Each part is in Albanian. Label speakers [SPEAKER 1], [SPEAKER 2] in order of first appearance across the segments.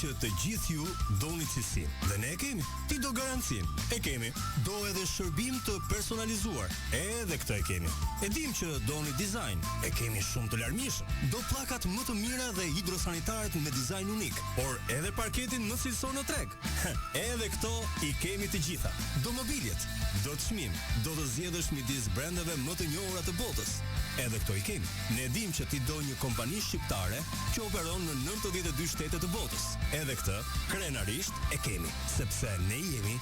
[SPEAKER 1] që të gjithë ju doni cilësin. Dhe ne kemi, ti do garancin. E kemi, do edhe shërbim të personalizuar. Edhe këtë e kemi. E dim që doni dizajn. E kemi shumë të larmishëm. Do pllakat më të mira dhe hidrosanitarët me dizajn unik, por edhe parketin më cilësor në treg. Edhe këto i kemi të gjitha. Do mobiljet, do të çmim, do të zgjedhësh midis brendeve më të njohura të botës. Edhe këto i kemi. Ne dim që ti do një kompani shqiptare që operon në 92 shtete të botës. Edhe këtë, krenarisht e kemi, sepse ne jemi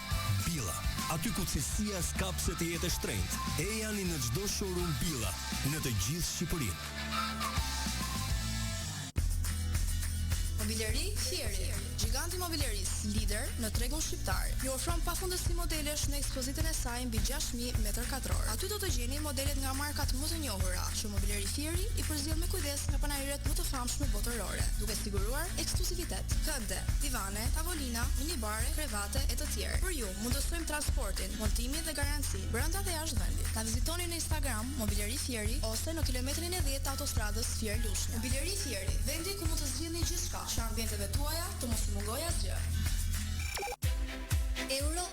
[SPEAKER 1] Billa. Aty ku cilësia s'ka pse të jetë e shtrenjtë. E janë në çdo showroom Billa, në të gjithë Shqipërinë.
[SPEAKER 2] Mobileri Fieri, giganti mobilerisë, lider në tregun shqiptar. Ju ofron pafundësi modelesh në ekspozitën e saj mbi 6000 m2. Aty do të gjeni modelet nga markat më të njohura, që Mobileri Fieri i përzjell me kujdes nga panajiret më të famshme botërore, duke siguruar ekskluzivitet. Këmbë, divane, tavolina, minibare, krevate e të tjerë. Për ju mundësojmë transportin, montimin dhe garancinë brenda dhe jashtë vendit. Ta vizitoni në Instagram Mobileri Fieri ose në kilometrin e 10 të autostradës Fier-Lushnjë. Mobileri Fieri, vendi ku mund të zgjidhni gjithçka. Ambienteve tuaja të mos i mungojë asgjë.
[SPEAKER 3] Euro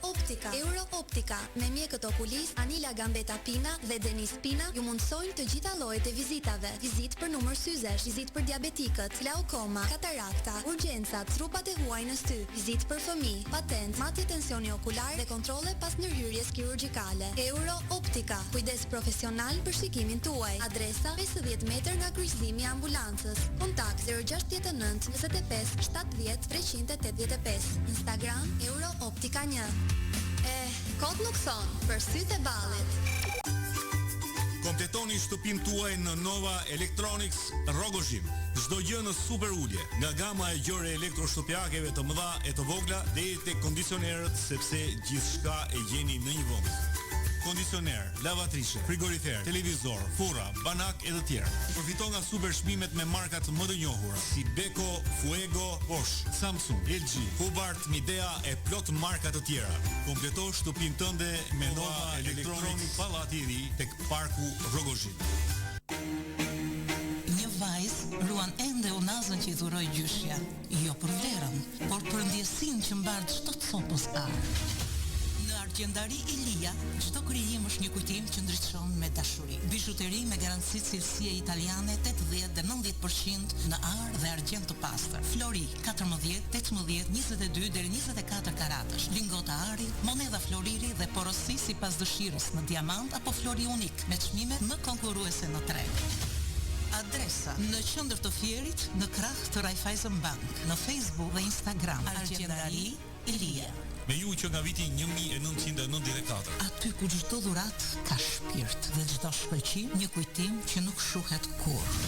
[SPEAKER 3] Optica me mjekët okulis Anila Gambetta Pina dhe Denis Pina ju mundsojnë të gjitha llojet e vizitave. Vizitë për numër syzesh, vizitë për diabetikët, glaukoma, katarakta, urgjencat, trupat e huaj në sy, vizitë për fëmijë, patent, matje tensioni okular dhe kontrolle pas ndërhyrjes kirurgjikale. Euro Optica, kujdes profesional për shikimin tuaj. Adresa 50 metër nga kryqëzimi i ambulancës. Kontakt 069 25 70 385. Instagram Euro Optica 1. Kot nuk thon, për sytë e ballit.
[SPEAKER 4] Kompletoni shtëpinë tuaj në Nova Electronics Rogozhim. Çdo gjë në super ulje, nga gama e gjëre elektroshtëpiakeve të mëdha e të vogla deri tek kondicionerët, sepse gjithçka e gjeni në një vend. Kondicioner, lavatrishe, frigorifer, televizor, furra, banak e të tjerë. Përfito nga super çmimet me markat më të njohura si Beko, Fuego, Bosch, Samsung, LG, Hubart, Midea e plot marka të tjera. Kompleto shtëpinë tënde me Nova Electronics Pallati i ri tek Parku Rogozhim.
[SPEAKER 5] Një vajzë ruan ende unazën që i dhuroi gjyshja, jo për vlerën, por për ndjesinë që mbar çdo copës arë. Argjendari Ilia, çdo krijim është një kujtim që ndriçon me dashuri. Bizhuteri me garanci cilësie italiane 80 dhe 90% në arë dhe argjend të pastër. Flori 14, 18, 22 deri 24 karatësh. Lingota ari, monedha floriri dhe porosi sipas dëshirës në diamant apo flori unik me çmime më konkurruese në treg. Adresa në qendër të Fierit, në krah të Raiffeisen Bank, në Facebook dhe Instagram. Argjendari Ilia.
[SPEAKER 4] Me ju që nga viti 1994.
[SPEAKER 5] Aty ku çdo dhurat ka shpirt dhe çdo shkëlqim një kujtim që nuk shuhet kurrë.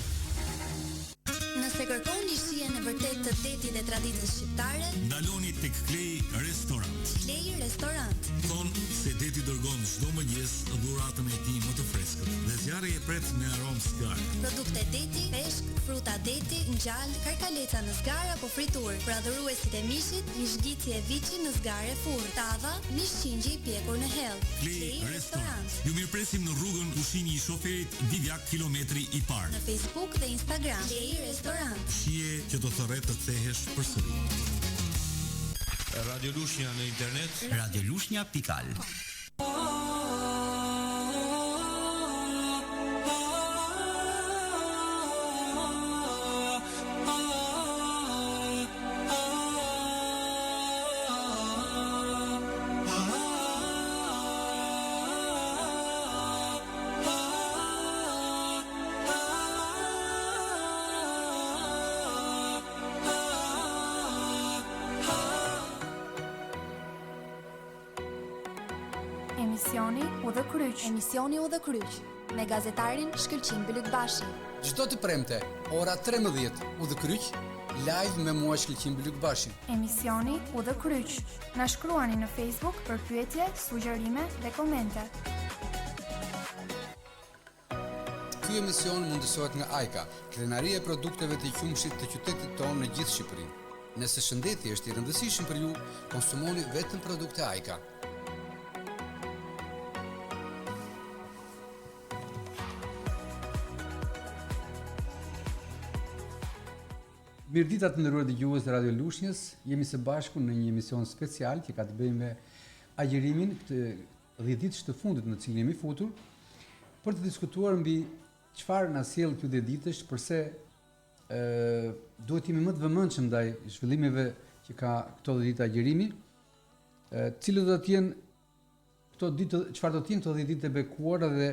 [SPEAKER 3] Nëse kërkoni shijen e vërtet të detit dhe traditës shqiptare,
[SPEAKER 4] ndaloni tek Klej Restorant.
[SPEAKER 3] Klej Restorant.
[SPEAKER 4] Thonë se deti dërgon çdo mëngjes dhuratën e tij më të freskët dhe zjarri e pret me aromë zgar.
[SPEAKER 3] Produkte deti, peshk, fruta deti, ngjall, karkaleca në zgar apo fritur, për adhuruesit e mishit, mishgici e viçi në zgar e furrë, tava, mish qingji i pjekur në hell.
[SPEAKER 4] Klej Restorant. Ju mirpresim në rrugën Ushqimi i Shoferit, Divjak kilometri i parë.
[SPEAKER 3] Në Facebook dhe Instagram. Klej Restorant.
[SPEAKER 4] Shije që do të rret të thehesh përsëri. Radio Lushnja në internet,
[SPEAKER 6] radiolushnja.al.
[SPEAKER 2] Emisioni U dhe Kryq me gazetarin Shkëlqim Bylykbashi.
[SPEAKER 7] Çdo të premte, ora 13, U dhe Kryq, live me mua Shkëlqim Bylykbashi.
[SPEAKER 8] Emisioni U dhe Kryq. Na shkruani në Facebook për pyetje, sugjerime dhe komente.
[SPEAKER 7] Ky emision mundësohet nga AIKA, krenaria e produkteve të qumshit të qytetit tonë në gjithë Shqipërinë. Nëse shëndeti është i rëndësishëm për ju, konsumoni vetëm produkte AIKA. Mirëditat të nderuar dëgjues të Radio Lushnjës, jemi së bashku në një emision special që ka të bëjë me agjërimin këtë 10 ditësh të fundit në cilin jemi futur për të diskutuar mbi çfarë na sjell këto 10 ditësh, përse duhet jemi më të vëmendshëm ndaj zhvillimeve që ka këto 10 ditë agjërimi, cilët do të jenë këto ditë, çfarë do të jenë këto 10 ditë e bekuara dhe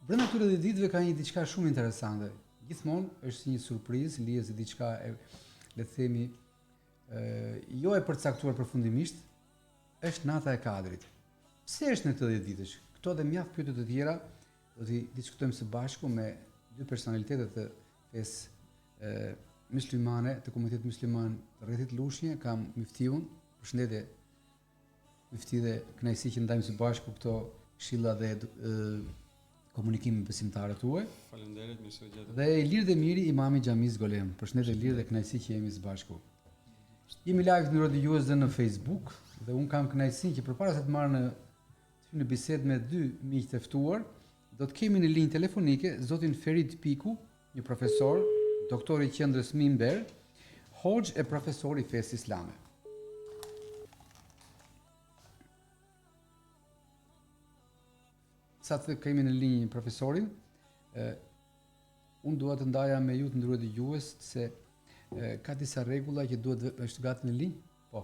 [SPEAKER 7] brenda këtyre 10 ditëve ka një diçka shumë interesante. Gjithmonë është si një surprizë, lihet si diçka e, le të themi, jo e përcaktuar përfundimisht, është nata e kadrit. Pse është në këto 10 ditësh? Këto dhe mjaft pyetje të tjera do t'i diskutojmë së bashku me dy personalitetet të fesë muslimane, të komunitetit musliman të rrethit Lushnje. Kam Miftiun, përshëndetje Mifti, dhe kënaqësi që ndajmë së bashku këto këshilla dhe komunikimin besimtarë tuaj.
[SPEAKER 9] Faleminderit, mirë se u gjeta.
[SPEAKER 7] Dhe Ilir dhe Miri, imami Xhamis Golem. Përshëndetje Ilir dhe kënaqësi që jemi së bashku. Jemi live në Radio dhe në Facebook dhe un kam kënaqësinë që përpara se të marr në bisedë me dy miq të ftuar, do të kemi në linjë telefonike zotin Ferit Piku, një profesor, doktor i qendrës Mimber, hoxh e profesor i fesë islame. sa të kemi në linjë profesorin, unë dua të ndaja me ju të nderuar dëgjues se ka disa rregulla që duhet është gati në linjë? Po.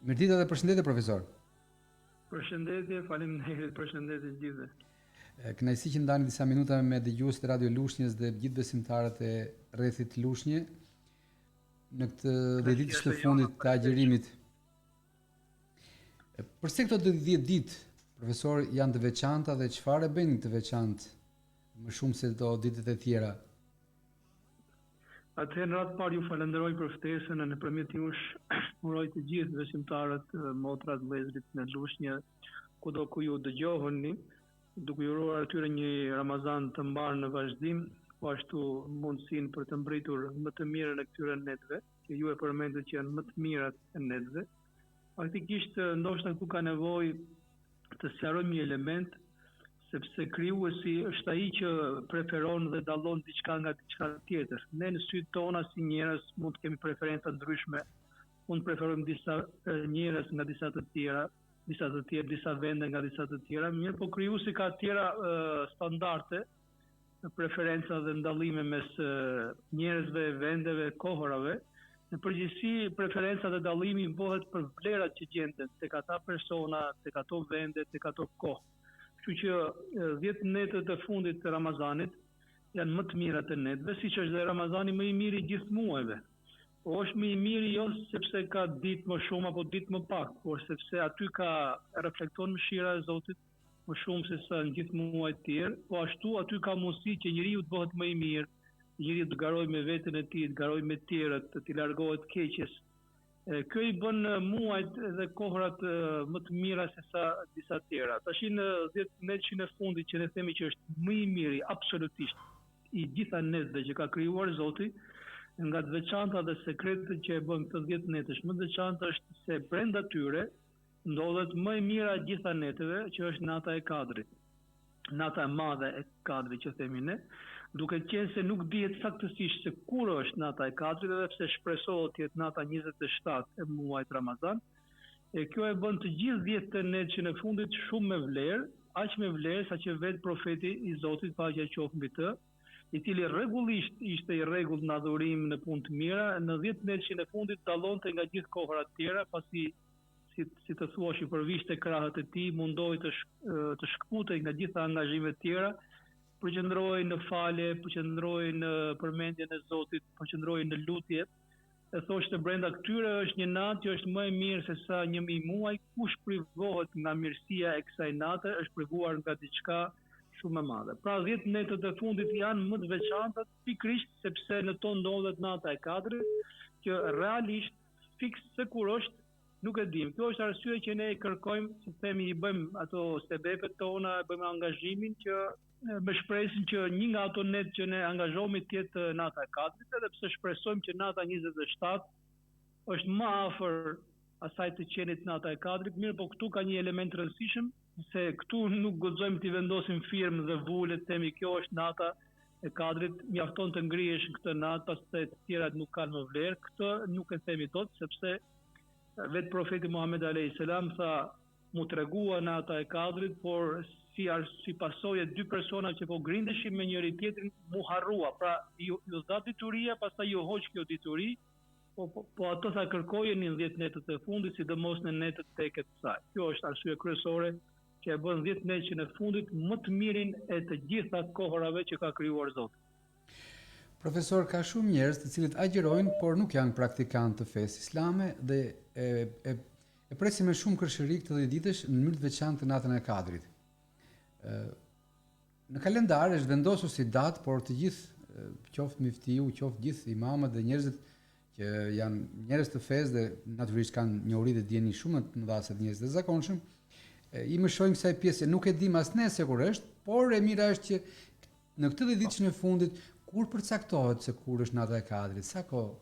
[SPEAKER 7] Mirëditë dhe përshëndetje profesor.
[SPEAKER 6] Përshëndetje, faleminderit, përshëndetje gjithëve.
[SPEAKER 7] Kënaqësi që ndani disa minuta me dëgjuesit e Radio Lushnjës dhe gjithë besimtarët e rrethit Lushnjë në këtë 10 ditë të fundit të agjerimit. Përse këto 10 ditë, profesor, janë të veçanta dhe çfarë bëjnë të veçantë më shumë se do ditët e tjera?
[SPEAKER 6] Atëherë në radhë parë ju falenderoj për ftesën e nëpërmjet jush uroj të gjithë besimtarët, motrat, vëllezërit në Lushnjë, kudo ku ju dëgjoheni, duke ju uruar atyre një Ramazan të mbarë në vazhdim, po ashtu mundësinë për të mbritur më të mirën e këtyre netëve, që ju e përmendët që janë më të mirat e netëve. Faktikisht ndoshta këtu ka nevojë të sqarojmë një element, sepse krijuesi është ai që preferon dhe dallon diçka nga diçka tjetër. Ne në sytë tona si njerëz mund të kemi preferenca ndryshme. Mund të preferojmë disa njerëz nga disa të tjera, disa vende nga disa të tjera, mirë po krijuesi ka tjera standarde, preferenca dhe ndallime mes njerëzve, vendeve, kohërave. Në përgjithësi, preferenca dhe dallimi bëhet për vlerat që gjenden tek ata persona, tek ato vende, tek ato kohë. Kështu që 10 netët e fundit të Ramazanit janë më të mirat e netëve, siç është dhe Ramazani më i miri gjithë muajve. Po është më i miri jo sepse ka ditë më shumë apo ditë më pak, por sepse aty reflekton mëshira e Zotit më shumë se sa në gjithë muajt tjerë, po ashtu aty ka mundësi që njeriu të bëhet më i mirë, njeriu të garojë me veten e tij, të garojë me të tjerët, të largohet keqjes. Kjo i bën muajt dhe kohërat më të mira se sa disa tjera. Tash në 10 netëshin e fundit që ne themi që është më i miri absolutisht i gjitha netëve që ka krijuar Zoti, nga të veçanta dhe sekretet që e bën këtë 10 netësh, më të veçanta është se brenda tyre ndodhet më e mira e gjitha netëve, që është nata e Kadrit. Nata e madhe e Kadrit që themi ne, duke qenë se nuk dihet saktësisht se kur është nata e Kadrit, edhe pse shpresohet të jetë nata 27 e muajit Ramazan. Kjo e bën të gjithë 10 netëshin e fundit shumë me vlerë, aq me vlerë sa që vetë profeti i Zotit, paqja qoftë mbi të, i cili rregullisht ishte i rregullt në adhurim, në punë të mira, në 10 netëshin e fundit dallonte nga gjithë kohërat tjera, pasi si të thuash i përvishte krahët e tij, mundoi të shkputej nga gjitha angazhimet tjera, përqendrohej në falje, përqendrohej në përmendjen e Zotit, përqendrohej në lutje. E thoshte brenda këtyre është një natë që është më e mirë se sa 1000 muaj, kush privohet nga mirësia e kësaj nate është privuar nga diçka shumë e madhe. Pra 10 netët e fundit janë më të veçanta pikërisht sepse në to ndodhet nata e Kadrit, që realisht fiks se kur është nuk e dim. Kjo është arsye që ne kërkojmë, si themi, i bëjmë ato sebepet tona, bëjmë angazhimin që me shpresin që një nga ato net që ne angazhohemi të jetë nata e Kadrit, edhe pse shpresojmë që nata 27 është më afër asaj të qenit nata e Kadrit, mirë po këtu ka një element rëndësishëm, se këtu nuk guxojmë t'i vendosim firmë dhe vulet, themi kjo është nata e Kadrit, mjafton të ngrihesh në këtë natë, pastaj të tjerat nuk kanë më vlerë. Këtë nuk e themi dot, sepse vetë profeti Muhammed alayhis salam tha, mu tregua nata e Kadrit, por si pasojë dy persona që po grindeshin me njëri tjetrin, mu harrua. Pra ju dha dituria, pastaj ju hoq kjo dituri, po ato tha kërkojen në 10 netët e fundit, sidomos në netët tek e të saj. Kjo është arsye kryesore që e bën 10 netëshin e fundit më të mirin e të gjitha kohërave që ka krijuar Zoti.
[SPEAKER 7] Profesor, ka shumë njerëz të cilët agjerojnë, por nuk janë praktikantë të fesë islame dhe e presin me shumë kërshëri këtë 10 ditësh në mënyrë të veçantë të natën e Kadrit. Në kalendar është vendosur si datë, por të gjithë, qoftë miftiu, qoftë gjithë imamët dhe njerëzit që janë njerëz të fesë dhe natyrisht kanë njohuri dhe dieni shumë të mëdha se njerëz të zakonshëm, i mëshojmë kësaj pjesë, nuk e dim as ne se kur është, por e mira është që në këtë 10 ditësh në fundit kur përcaktohet se kur është nata e Kadrit, sa kohë,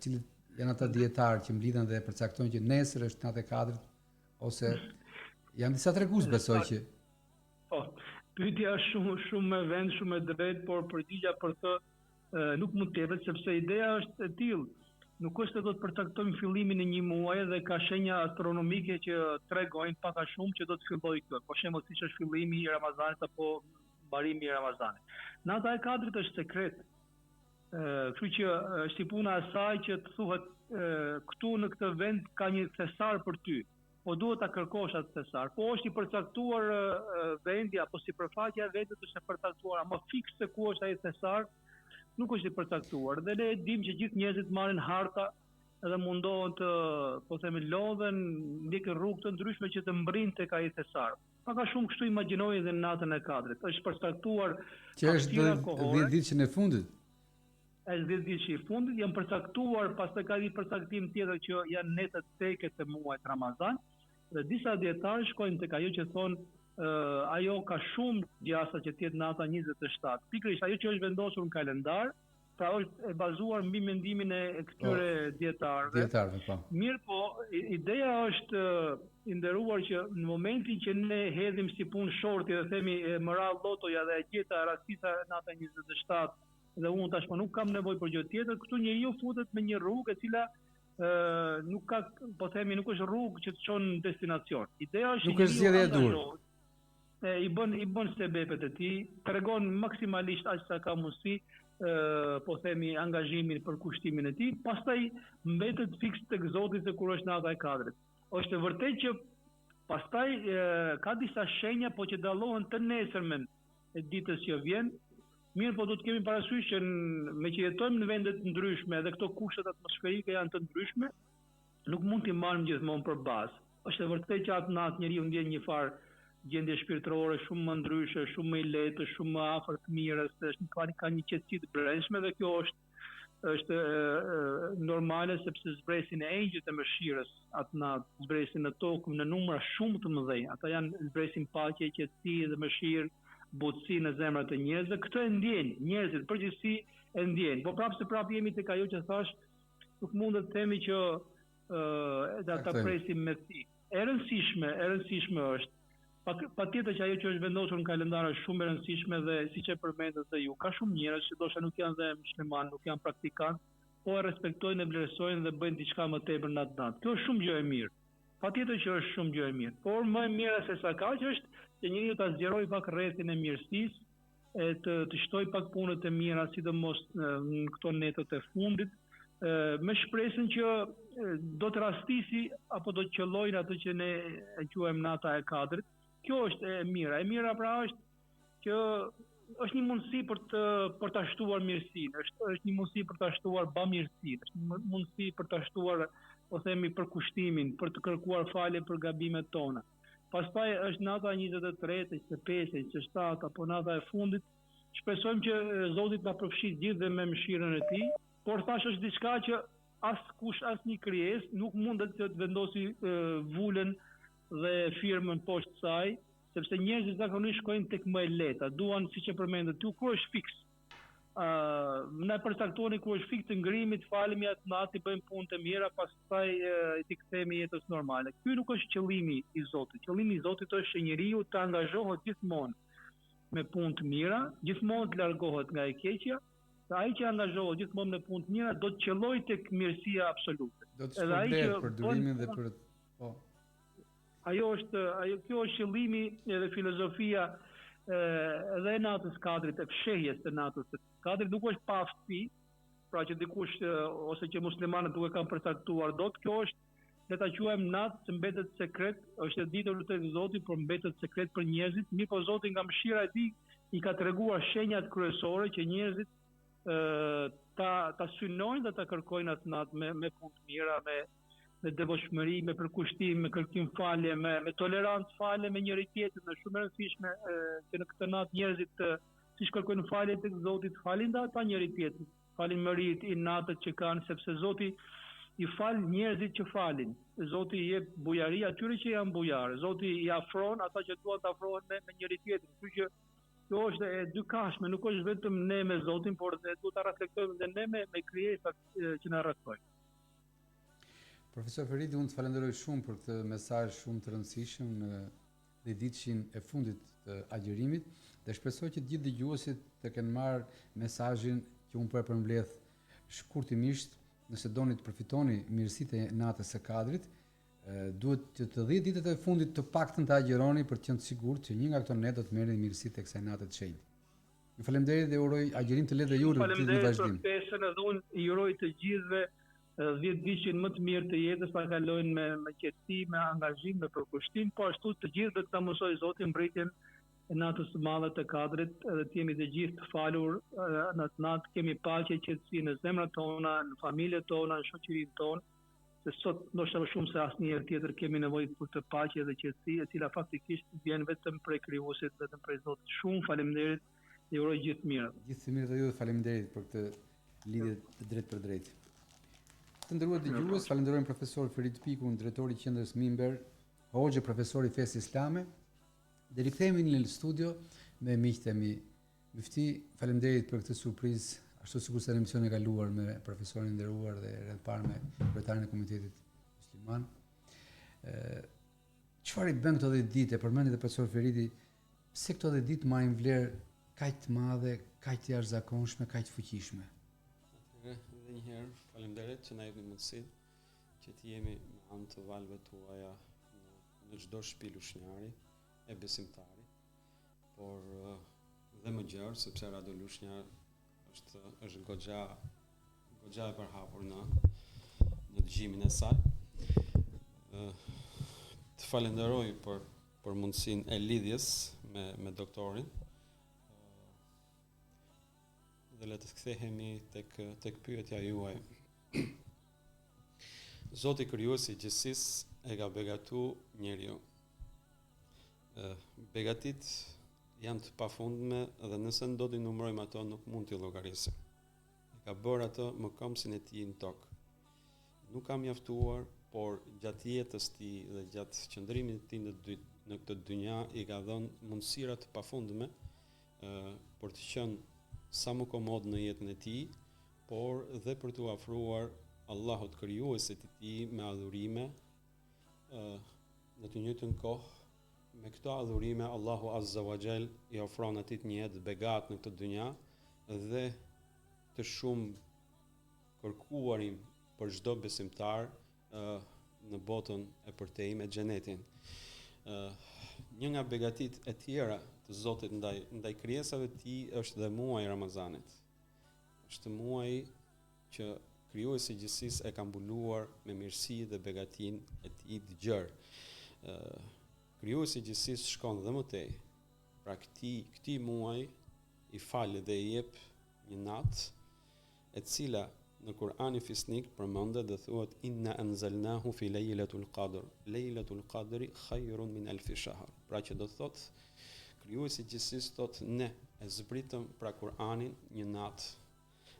[SPEAKER 7] cilët janë ata dietarë që mblidhen dhe përcaktojnë që nesër është nata e Kadrit, ose janë disa tregues besoj që.
[SPEAKER 6] Po, pyetja është shumë me vend, shumë e drejtë, por përgjigja për të nuk mund të jetë, sepse ideja është e tillë. nuk është se do të përcaktojmë fillimin e një muaji dhe ka shenja astronomike që tregojnë pak a shumë që do të fillojë kjo. Për shembull, siç është fillimi i Ramazanit apo mbarimi i Ramazanit. Nata e 4 është sekret. Kështu që është si puna e saj që të thuhet këtu në këtë vend ka një thesar për ty. Po duhet ta kërkosh atë thesar. Po është i përcaktuar vendi apo sipërfaqja e vendit është e përcaktuar, ama fikse ku është ai thesar nuk është i përcaktuar. Dhe ne dimë që gjithë njerëzit marrin harta dhe mundohen të, po themi, lodhen, ndjekin rrugë të ndryshme që të mbrinë tek ai thesar. Pak a shumë kështu imagjinoj edhe në natën e 4. Është përcaktuar
[SPEAKER 7] që është 10 ditën e fundit.
[SPEAKER 6] Është 10 ditë i fundit, janë përcaktuar, pastaj ka një përcaktim tjetër që janë netët teket e muajit Ramazan, dhe disa dietarë shkojnë tek ajo që thonë ajo ka shumë gjasa që të jetë nata 27. Pikërisht ajo që është vendosur në kalendar, pra është e bazuar mbi mendimin e këtyre dietarëve.
[SPEAKER 7] Po.
[SPEAKER 6] Mirë po, ideja është i nderuar që në momentin që ne hedhim si punë shorti dhe themi mëra lotoja dhe e gjeta rastisa nata 27 dhe unë tashmë nuk kam nevojë për gjë tjetër, këtu njeriu futet me një rrugë e cila nuk ka, po themi, nuk është rrugë që të çon në destinacion. Ideja është
[SPEAKER 7] nuk është zgjedhja e dur.
[SPEAKER 6] I bën sebepet e tij, tregon maksimalisht aq sa ka mundësi, po themi, angazhimin për kushtimin e tij, pastaj mbetet fiks tek Zoti se kur është nata e 4. Është e vërtetë që pastaj ka disa shenja po që dallohen të nesërmen e ditës që vjen. Mirë, po do të kemi parasysh që me që jetojmë në vende të ndryshme dhe këto kushtet atmosferike janë të ndryshme, nuk mund t'i marrim gjithmonë për bazë. Është e vërtetë që atë natë njeriu ndjen një farë gjendje shpirtërore shumë më ndryshe, shumë më i lehtë, shumë më afër fëmijës, ka një qetësi të brendshme dhe kjo është normale sepse zbresin e engjëjt e mëshirës atë natë, zbresin në tokë në numra shumë të mëdhenj. Ata janë zbresin paqe, qetësi dhe mëshirë, butësi në zemrat e njerëzve. Këtë e ndjen njerëzit përgjithësi e ndjen. Po prapë jemi tek ajo që thash, nuk mund të themi që ta presim me thik. E rëndësishme është. Patjetër që ajo që është vendosur në kalendar është shumë e rëndësishme dhe siç e përmendët dhe ju, ka shumë njerëz që ndoshta nuk janë dhe musliman, nuk janë praktikantë, po e respektojnë, e vlerësojnë dhe bëjnë diçka më tepër në atë natë. Kjo është shumë gjë e mirë. Patjetër që është shumë gjë e mirë. Por më e mira se sa kaq është që njeriu ta zgjeroj pak rrethin e mirësisë, të shtoj pak punët e mira, sidomos në këto netët e fundit, me shpresën që do të rastisi apo do të qellojnë atë që ne e quajmë nata e 4. Kjo është e mira. E mira pra është që është një mundësi për ta shtuar mirësinë, është një mundësi për ta shtuar bamirësinë, është një mundësi për ta shtuar, po themi, për kushtimin, për të kërkuar falje për gabimet tona. Pastaj është nata 23, 25, 27 apo nata e fundit. Shpresojmë që Zoti ta përfshijë gjithë dhe me mëshirën e Tij, por thash është diçka që askush, asnjë krijesë nuk mundet të vendosi vulën dhe firmën poshtë saj, sepse njerëzit zakonisht shkojnë tek më e lehta, duan, siç e përmendët ju, kur është fiks. Na përcaktoni kur është fiks të ngrimit, falemi atë natë, bëjmë punë të mira, pastaj i kthehemi jetës normale. Ky nuk është qëllimi i Zotit. Qëllimi i Zotit është që njeriu të angazhohet gjithmonë me punë të mira, gjithmonë të largohet nga e keqja. Ai që angazhohet gjithmonë me punë të mira do të qellojë tek mirësia absolute.
[SPEAKER 7] Do të shpërblet për durimin dhe për
[SPEAKER 6] kjo është qëllimi dhe filozofia edhe e natës 4, e fshehjes të natës 4, nuk është pa aftësi, pra që dikush ose që muslimanët duke kanë përcaktuar dot, kjo është, le ta quajmë natë që mbetet sekret, është e ditur tek Zoti, por mbetet sekret për njerëzit. Mirë po Zoti nga mëshira e Tij i ka treguar shenjat kryesore që njerëzit ta synojnë dhe ta kërkojnë atë natë me punë të mira, me devotshmëri, me përkushtim, me kërkim falje, me tolerancë falje me njëri tjetrin. Është shumë e rëndësishme që në këtë natë njerëzit siç kërkojnë falje tek Zoti, falin dhe ata njëri tjetrin. Falin mërit i natët që kanë, sepse Zoti i fal njerëzit që falin. Zoti i jep bujari atyre që janë bujarë. Zoti i afron ata që duan të afrohen me njëri tjetrin. Kështu që kjo është e dykashme, nuk është vetëm ne me Zotin, por duhet ta reflektojmë edhe ne me krijesat që na rrethojnë.
[SPEAKER 7] Profesor Feridi, unë të falenderoj shumë për këtë mesazh shumë të rëndësishëm në ditëshin e fundit të agjerimit dhe shpresoj që gjithë dëgjuesit të kenë marrë mesazhin që unë po e përmbledh shkurtimisht nëse doni të përfitoni mirësitë e natës së kadrit, duhet që të 10 ditët e fundit të paktën të agjeroni për të qenë të sigurt që një nga këto net do të merrni mirësitë e kësaj nate të shenjtë. Ju faleminderit dhe uroj agjerim të lehtë dhe ju në vazhdim.
[SPEAKER 6] Faleminderit për ftesën edhe unë i uroj të gjithëve 10 vitin më të mirë të jetës, pa kalojnë me qetësi, me angazhim, me përkushtim, po ashtu të gjithë të mësoj Zoti mbretjen e natës së madhe të kadrit, edhe të jemi të gjithë të falur në atë natë, kemi paqe, qetësi në zemrat tona, në familjet tona, në shoqërinë tonë, se sot ndoshta më shumë se asnjëherë tjetër kemi nevojë për të paqe dhe qetësi, e cila faktikisht vjen vetëm prej Krijuesit, vetëm prej Zotit. Shumë faleminderit dhe uroj gjithë mirë.
[SPEAKER 7] Gjithë të mirë dhe ju, faleminderit për këtë lidhje të drejtë për drejtë. Të nderuar dëgjues, falenderojmë profesor Ferit Pikun, drejtori i qendrës Mimber, hoxhë profesor i fesë islame. Dhe rikthehemi në studio me miqtë e mi. Mufti, faleminderit për këtë surprizë, ashtu sikur se në emisionin e kaluar me profesorin nderuar dhe rreth parë me kryetarin e komunitetit musliman. Çfarë i bën këto 10 ditë? Përmendi edhe profesor Feriti, pse këto 10 ditë marrin vlerë kaq të madhe, kaq të jashtëzakonshme, kaq të fuqishme?
[SPEAKER 9] Edhe një herë, faleminderit që na jepni mundësinë që të jemi me anë të valve tuaja në çdo shtëpi lushnjari e besimtari, por dhe më gjerë, sepse Radio Lushnjar është goxha e përhapur në dëgjimin e saj. Të falenderoj për mundësinë e lidhjes me doktorin. Dhe le të kthehemi tek pyetja juaj. Zoti krijuesi i gjithësisë e ka begatu njeriu. Begatit janë të pafundme dhe nëse do t'i numërojmë ato nuk mund t'i llogarisim. Ka bërë ato më këmbësin e tij në tokë. Nuk ka mjaftuar, por gjatë jetës tij dhe gjatë qëndrimit të tij në këtë dynja i ka dhënë mundësira të pafundme për të qenë sa më komod në jetën e tij, por dhe për t'u afruar Allahut krijuesit të tij me adhurime në të njëjtën kohë. Me këto adhurime, Allahu Azza wa Jall i ofron atij një jetë begat në këtë dynja dhe të shumë kërkuarim për çdo besimtar në botën e përtejme, xhenetin. Një nga begatitë e tjera të Zotit ndaj krijesave të tij është dhe muaji i Ramazanit. Është muaji që krijuesi i gjithësisë e ka mbuluar me mirësi dhe begatinë e tij të gjerë. Krijuesi i gjithësisë shkon dhe më tej. Pra këtij muaji i fal dhe i jep një natë e cila në Kur'anin fisnik përmendet dhe thuhet inna anzalnahu fi laylatul qadr. Laylatul qadri khayrun min alf shahr. Pra që do thot krijuesi i gjithësisë thot ne e zbritëm pra Kur'anin një natë.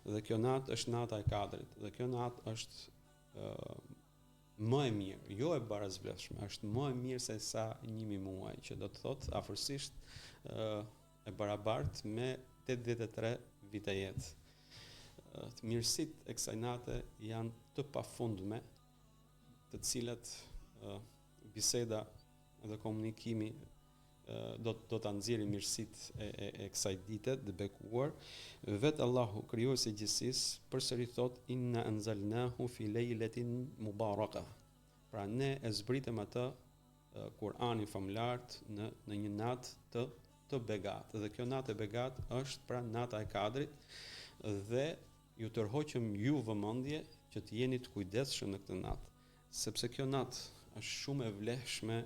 [SPEAKER 9] Dhe kjo natë është nata e kadrit. Dhe kjo natë është më e mirë, jo e barazvlefshme, është më e mirë se sa 1000 muaj, që do të thotë afërsisht e barabartë me 83 vite jetë. Të mirësitë e kësaj nate janë të pafundme, të cilat biseda dhe komunikimi do ta nxjerrë mirësitë e kësaj dite të bekuar. Vetë Allahu krijuesi i gjithësisë përsëri thot inna anzalnahu fi laylatin mubarakah. Pra ne e zbritëm atë Kur'anin famulart në një natë të begat. Dhe kjo natë e begat është pra nata e kadrit dhe ju tërhoqëm ju vëmendje që të jeni të kujdesshëm në këtë natë, sepse kjo natë është shumë e vlefshme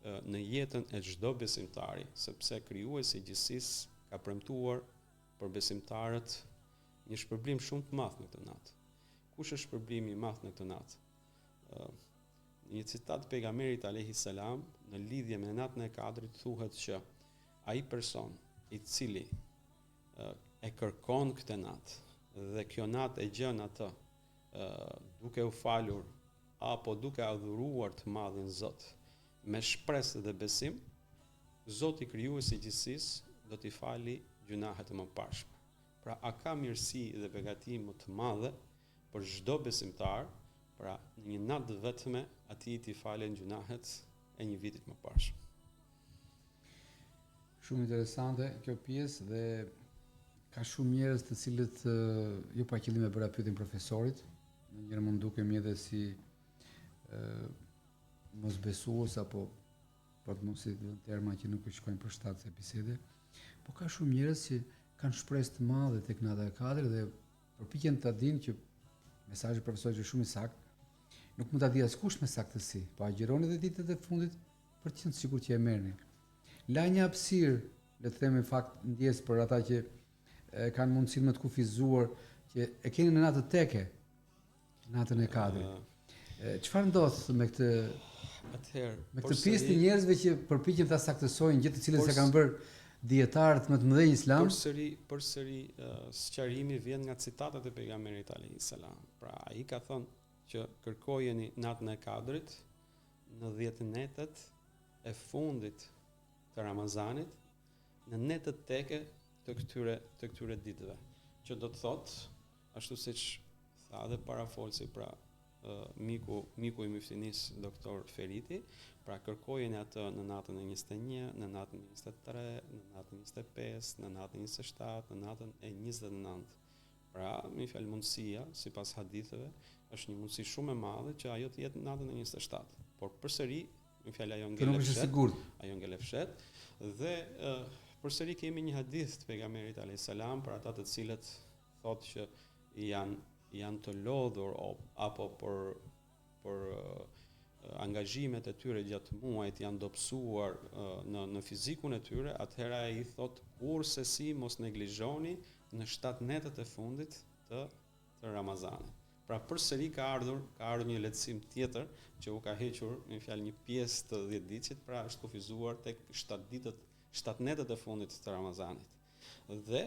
[SPEAKER 9] në jetën e çdo besimtari, sepse krijuesi i gjithësisë ka premtuar për besimtarët një shpërblim shumë të madh në këtë natë. Kush është shpërblimi i madh në këtë natë? Një citat pejgamberit alayhis salam në lidhje me natën e kadrit thuhet që ai person i cili e kërkon këtë natë dhe kjo natë e gjen atë duke u falur apo duke adhuruar të madhin Zot me shpresë dhe besim, Zoti krijuesi i gjithësisë do t'i fali gjunahet e mëparshme. Pra a ka mirësi dhe begati më të madhe për çdo besimtar, pra në një natë vetme atij t'i falen gjunahet e një viti të mëparshëm.
[SPEAKER 7] Shumë interesante kjo pjesë dhe ka shumë njerëz të cilët jo pa qëllim e bëra pyetjen profesorit, ndonjëherë mund dukemi edhe si mosbesues apo për të mos i dhënë terma që nuk i shkojnë për shtatë se bisede, po ka shumë njerëz që kanë shpresë të madhe tek nata e kadrit dhe përpiqen ta dinë që mesazhi i profesorit është shumë i saktë. Nuk mund ta di askush me saktësi, po agjironi edhe ditët e fundit për të qenë sigurt që e merrni. La një hapësirë, le të themi fakt ndjes për ata që kanë mundësinë më të kufizuar që e keni në natë teke, natën e kadrit. Çfarë ndodh me këtë pjesë të njerëzve që përpiqen ta saktësojnë gjë të cilët se kanë bërë dietarët më të mëdhenj islam?
[SPEAKER 9] Përsëri sqarimi vjen nga citatat e pejgamberit alayhis salam. Pra ai ka thënë që kërkojeni natën e kadrit në 10 netët e fundit të Ramazanit, në netët teke të këtyre ditëve. Që do të thotë, ashtu siç tha dhe parafolsi, pra miku i myftinis doktor Feriti, pra kërkojeni atë në natën e 21, në natën e 23, në natën e 25, në natën e 27, në natën e 29. Pra, me fjalë mundësia, sipas haditheve, është një mundësi shumë e madhe që ajo të jetë në natën e 27. Por përsëri, me fjalë ajo ngel fshet, dhe përsëri kemi një hadith të pejgamberit alayhis salam për ata të cilët thotë që janë të lodhur apo për angazhimet e tyre gjatë muajit janë dobësuar në fizikun e tyre, atëherë ai thotë kurse si mos neglizhoni në 7 netët e fundit të Ramazanit. Pra përsëri ka ardhur një lehtësim tjetër që u ka hequr në fjalë një pjesë të 10 ditësit, pra është kufizuar tek 7 netët e fundit të Ramazanit. Dhe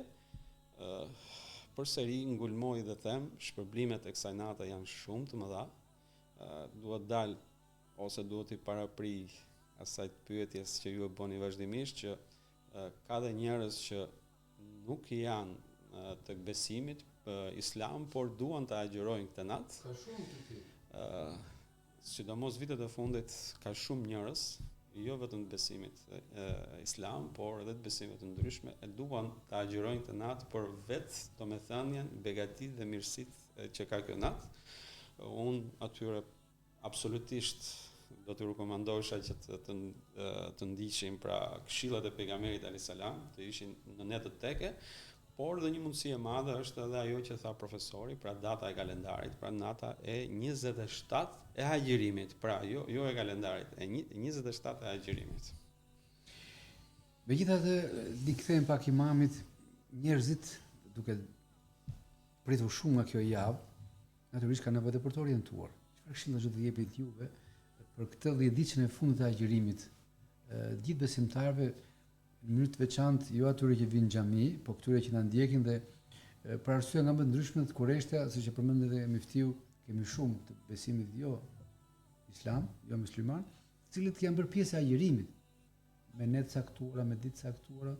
[SPEAKER 9] përsëri ngulmoj dhe them, shpërblimet e kësaj nate janë shumë të mëdha. Duhet dal ose duhet i paraprij asaj pyetjes që ju e bëni vazhdimisht që ka dhe njerëz që nuk janë të besimit islam, por duan të agjërojnë këtë natë.
[SPEAKER 7] Ka shumë të tillë.
[SPEAKER 9] Sidomos vitet e fundit ka shumë njerëz, jo vetëm të besimit islam, por edhe të besimit të ndryshme, e duan të agjërojnë këtë natë për vetë domethënien, begatit dhe mirësitë që ka kjo natë. Unë atyre absolutisht do të rekomandosha që të ndiqin pra këshillat e pejgamberit alayhis salam, të ishin në netët teke, por dhe një mundësi e madhe është edhe ajo që tha profesori, pra data e kalendarit, pra nata e 27 e agjërimit, pra jo e kalendarit, e 27 e agjërimit.
[SPEAKER 7] Megjithatë, li kthejmë pak imamit, njerëzit duke pritur shumë nga kjo javë, natyrisht kanë nevojë për të orientuar. Çfarë këshilla do të jepit juve për këtë 10 ditën e fundit të agjërimit, gjithë besimtarëve në mënyrë të veçantë, jo atyre që vinë në xhami, po këtyre që na ndjekin dhe për arsye nga më të ndryshme të kurreshta, siç e përmend edhe Miftiu, kemi shumë të besimit jo islam, jo musliman, të cilët janë bërë pjesë e agjërimit me net caktuara, me ditë caktuara,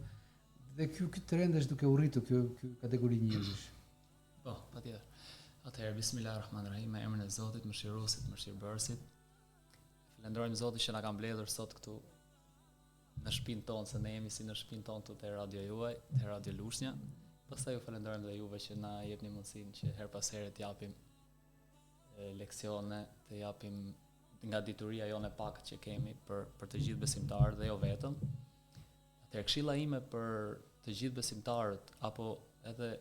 [SPEAKER 7] dhe ky trend është duke u rritur kjo kategori njerëzish.
[SPEAKER 10] Po, patjetër. Atëherë bismillahirrahmanirrahim, me emrin e Zotit, mëshiruesit, mëshirbërësit. Falenderojmë Zotin që na ka mbledhur sot këtu në shtëpinë tonë, se ne jemi si në shtëpinë tonë të te radio juaj, te Radio Lushnja. Pastaj ju falenderojmë dhe juve që na jepni mundësinë që her pas here të japim leksione, të japim nga dituria jone pak që kemi për të gjithë besimtarët dhe jo vetëm. Atëherë këshilla ime për të gjithë besimtarët apo edhe të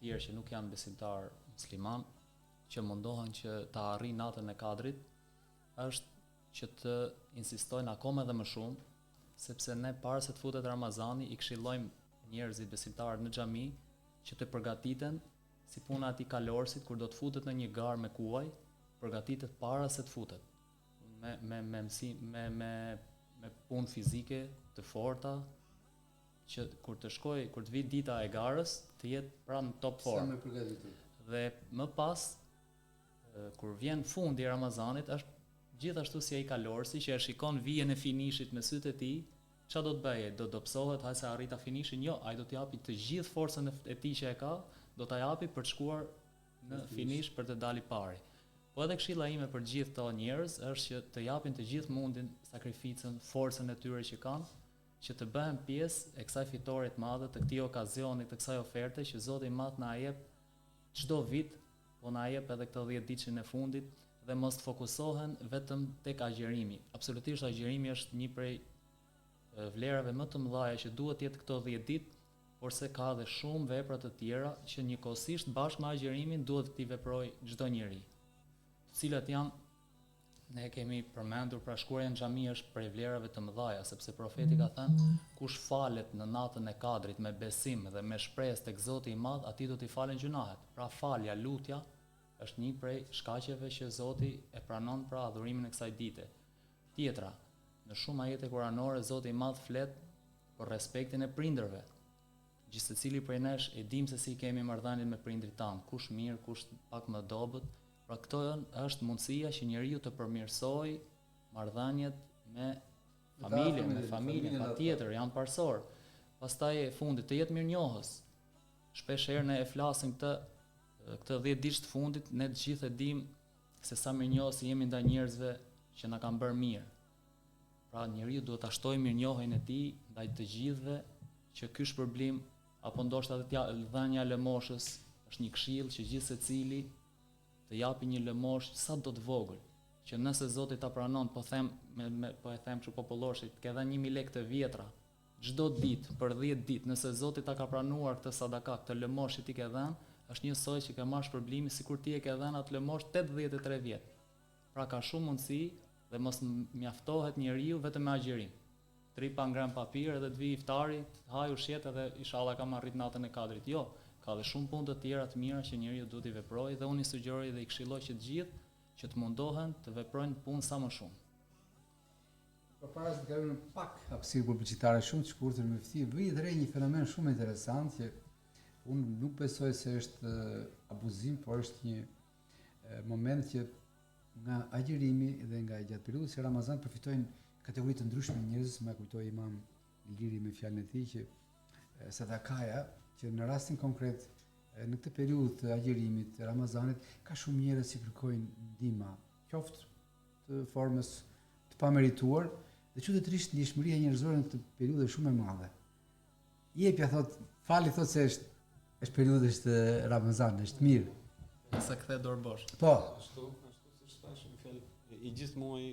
[SPEAKER 10] tjerë që nuk janë besimtar musliman, që mundohen që ta arrijnë natën e kadrit, është që të insistojnë akoma edhe më shumë, sepse ne para se të futet Ramazani i këshillojmë njerëzit besimtarët në xhami që të përgatiten si puna e atij kalorësit kur do të futet në një garë me kuaj, përgatitet para se të futet. Me punë fizike të forta që kur të vi dita e garës të jetë pranë top form. Dhe më pas kur vjen fundi i Ramazanit është gjithashtu si ai kalorësi që e shikon vijen e finishit me sytë e tij, çfarë do të bëjë? Do dobësohet hajse arrita finishin? Jo, ai do të japi të gjithë forcën e tij që e ka, do ta japi për të shkuar në finish për të dalë pari. Po edhe këshilla ime për gjithë këto njerëz është që të japin të gjithë mundin, sakrificën, forcën e tyre që kanë, që të bëhen pjesë e kësaj fitore të madhe, të këtij okazioni, të kësaj oferte që Zoti i Madh na jep çdo vit po na jep edhe këtë 10 ditën e fundit dhe mos të fokusohen vetëm tek agjerimi. Absolutisht agjerimi është një prej vlerave më të mëdha që duhet të jetë këto 10 ditë, porse ka edhe shumë vepra të tjera që njëkohësisht bashkë me agjerimin duhet t'i veprojë çdo njeri. Të cilat janë, ne kemi përmendur, pra shkuarja në xhami është prej vlerave të mëdha, sepse profeti ka thënë, kush falet në natën e Kadrit me besim dhe me shpresë tek Zoti i Madh, atij do t'i falen gjunahet. Pra falja, lutja është një prej shkaqeve që Zoti e pranon pra adhurimin e kësaj dite. Tjetra, në shumë ajete kuranore Zoti i Madh flet për respektin e prindërve. Gjithë secili prej nesh e dim se si kemi marrëdhënien me prindrit tanë, kush mirë, kush pak më dobët. Pra këto është mundësia që njeriu të përmirësojë marrëdhëniet me familjen, patjetër, janë parsor. Pastaj e fundit të jetë mirënjohës. Shpesh herë ne e flasim këtë 10 ditë të fundit, ne të gjithë e dim se sa mirënjohës jemi ndaj njerëzve që na kanë bërë mirë. Pra njeriu duhet ta shtojë mirënjohjen e tij ndaj të gjithëve që ky shpërblim apo ndoshta dhënia e lëmoshës është një këshill që gjithë secili të japi një lëmosh sa do të vogël, që nëse Zoti ta pranon, po e them kështu popullorësisht, ke dhënë 1000 lekë të vjetra çdo ditë për 10 ditë, nëse Zoti ta ka pranuar këtë sadaka, këtë lëmosh që ti ke dhënë, është njësoj që ke marrë shpërblimin sikur ti e ke dhënë atë lëmosh 83 vjet. Pra ka shumë mundësi dhe mos mjaftohet njeriu vetëm me agjerim. Tripa ngrem papir edhe të vi iftari, haj ushqet edhe inshallah kam arrit natën e Kadrit. Jo, ka dhe shumë punë të tjera të mira që njeriu duhet i veprojë dhe unë i sugjeroj dhe i këshilloj që të gjithë që të mundohen të veprojnë punë sa më shumë.
[SPEAKER 7] Përpara se të kalojmë pak hapësirë publicitare shumë të shkurtër me fti, vjen dhe një fenomen shumë interesant që unë nuk besoj se është abuzim, por është një moment që nga agjerimi dhe nga gjatë periudhës së Ramazan përfitojnë kategori të ndryshme njerëz, më kujtoi Imam Iliri me fjalën e tij që sadakaja që në rastin konkret në këtë periudhë të agjerimit të Ramazanit ka shumë njerëz që kërkojnë ndihmë, qoftë të formës të pamerituar, dhe çuditërisht ndjeshmëria njerëzore në këtë periudhë është shumë e madhe. Jepja thot, fali thot se është periudhë është Ramazan, është mirë.
[SPEAKER 10] Sa kthe dorë bosh.
[SPEAKER 7] Po.
[SPEAKER 9] Ashtu siç thash, më fal, i gjithë muaj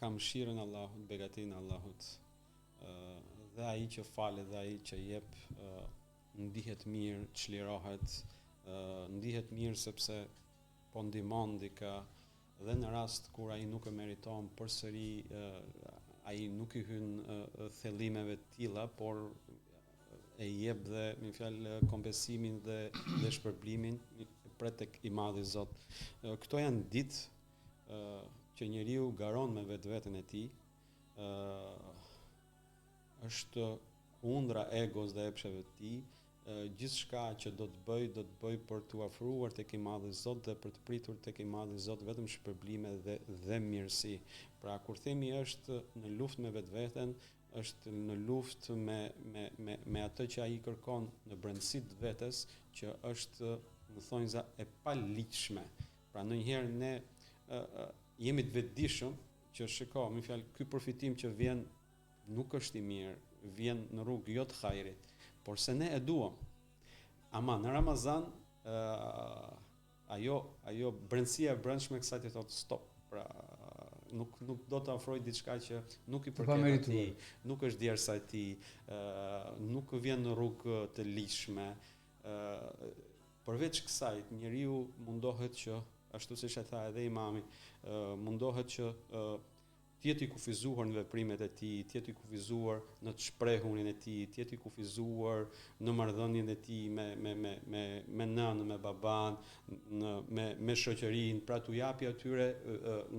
[SPEAKER 9] kam mëshirën e Allahut, begatinë e Allahut. Dhe ai që falet dhe ai që jep ndihet mirë, çlirohet, ndihet mirë sepse po ndihmon dikë dhe në rast kur ai nuk e meriton, përsëri ai nuk i hyn thellimeve të tilla, por e jep dhe me fjalë kompensimin dhe shpërblimin pret tek i Madhi Zot. Këto janë ditë që njeriu garon me vetveten e tij, është kundra egos dhe epsheve të tij, gjithçka që do të bëj për t'u afruar tek i Madhi Zot dhe për të pritur tek i Madhi Zot vetëm shpërblime dhe mirësi. Pra kur themi është në luftë me vetveten, është në luftë me atë që ai kërkon në brendësitë të vetes, që është në thonjza e paligjshme. Pra ndonjëherë ne jemi të vetëdijshëm që shiko, më fjalë, ky përfitim që vjen nuk është i mirë, vjen në rrugë jo të hajrit, por se ne e duam. Ama në Ramazan ajo brendësia e brendshme kësaj të thotë stop. Pra nuk do të ofroj diçka që nuk i përket atij, nuk është djersa e tij, nuk vjen në rrugë të ligjshme. Përveç kësaj, njeriu mundohet që, ashtu siç e tha edhe imami, mundohet që t'jetë i kufizuar në veprimet e tij, t'jetë i kufizuar në të shprehurin e tij, t'jetë i kufizuar në marrëdhënien e tij me nënën, me baban, me shoqërinë, pra t'u japi atyre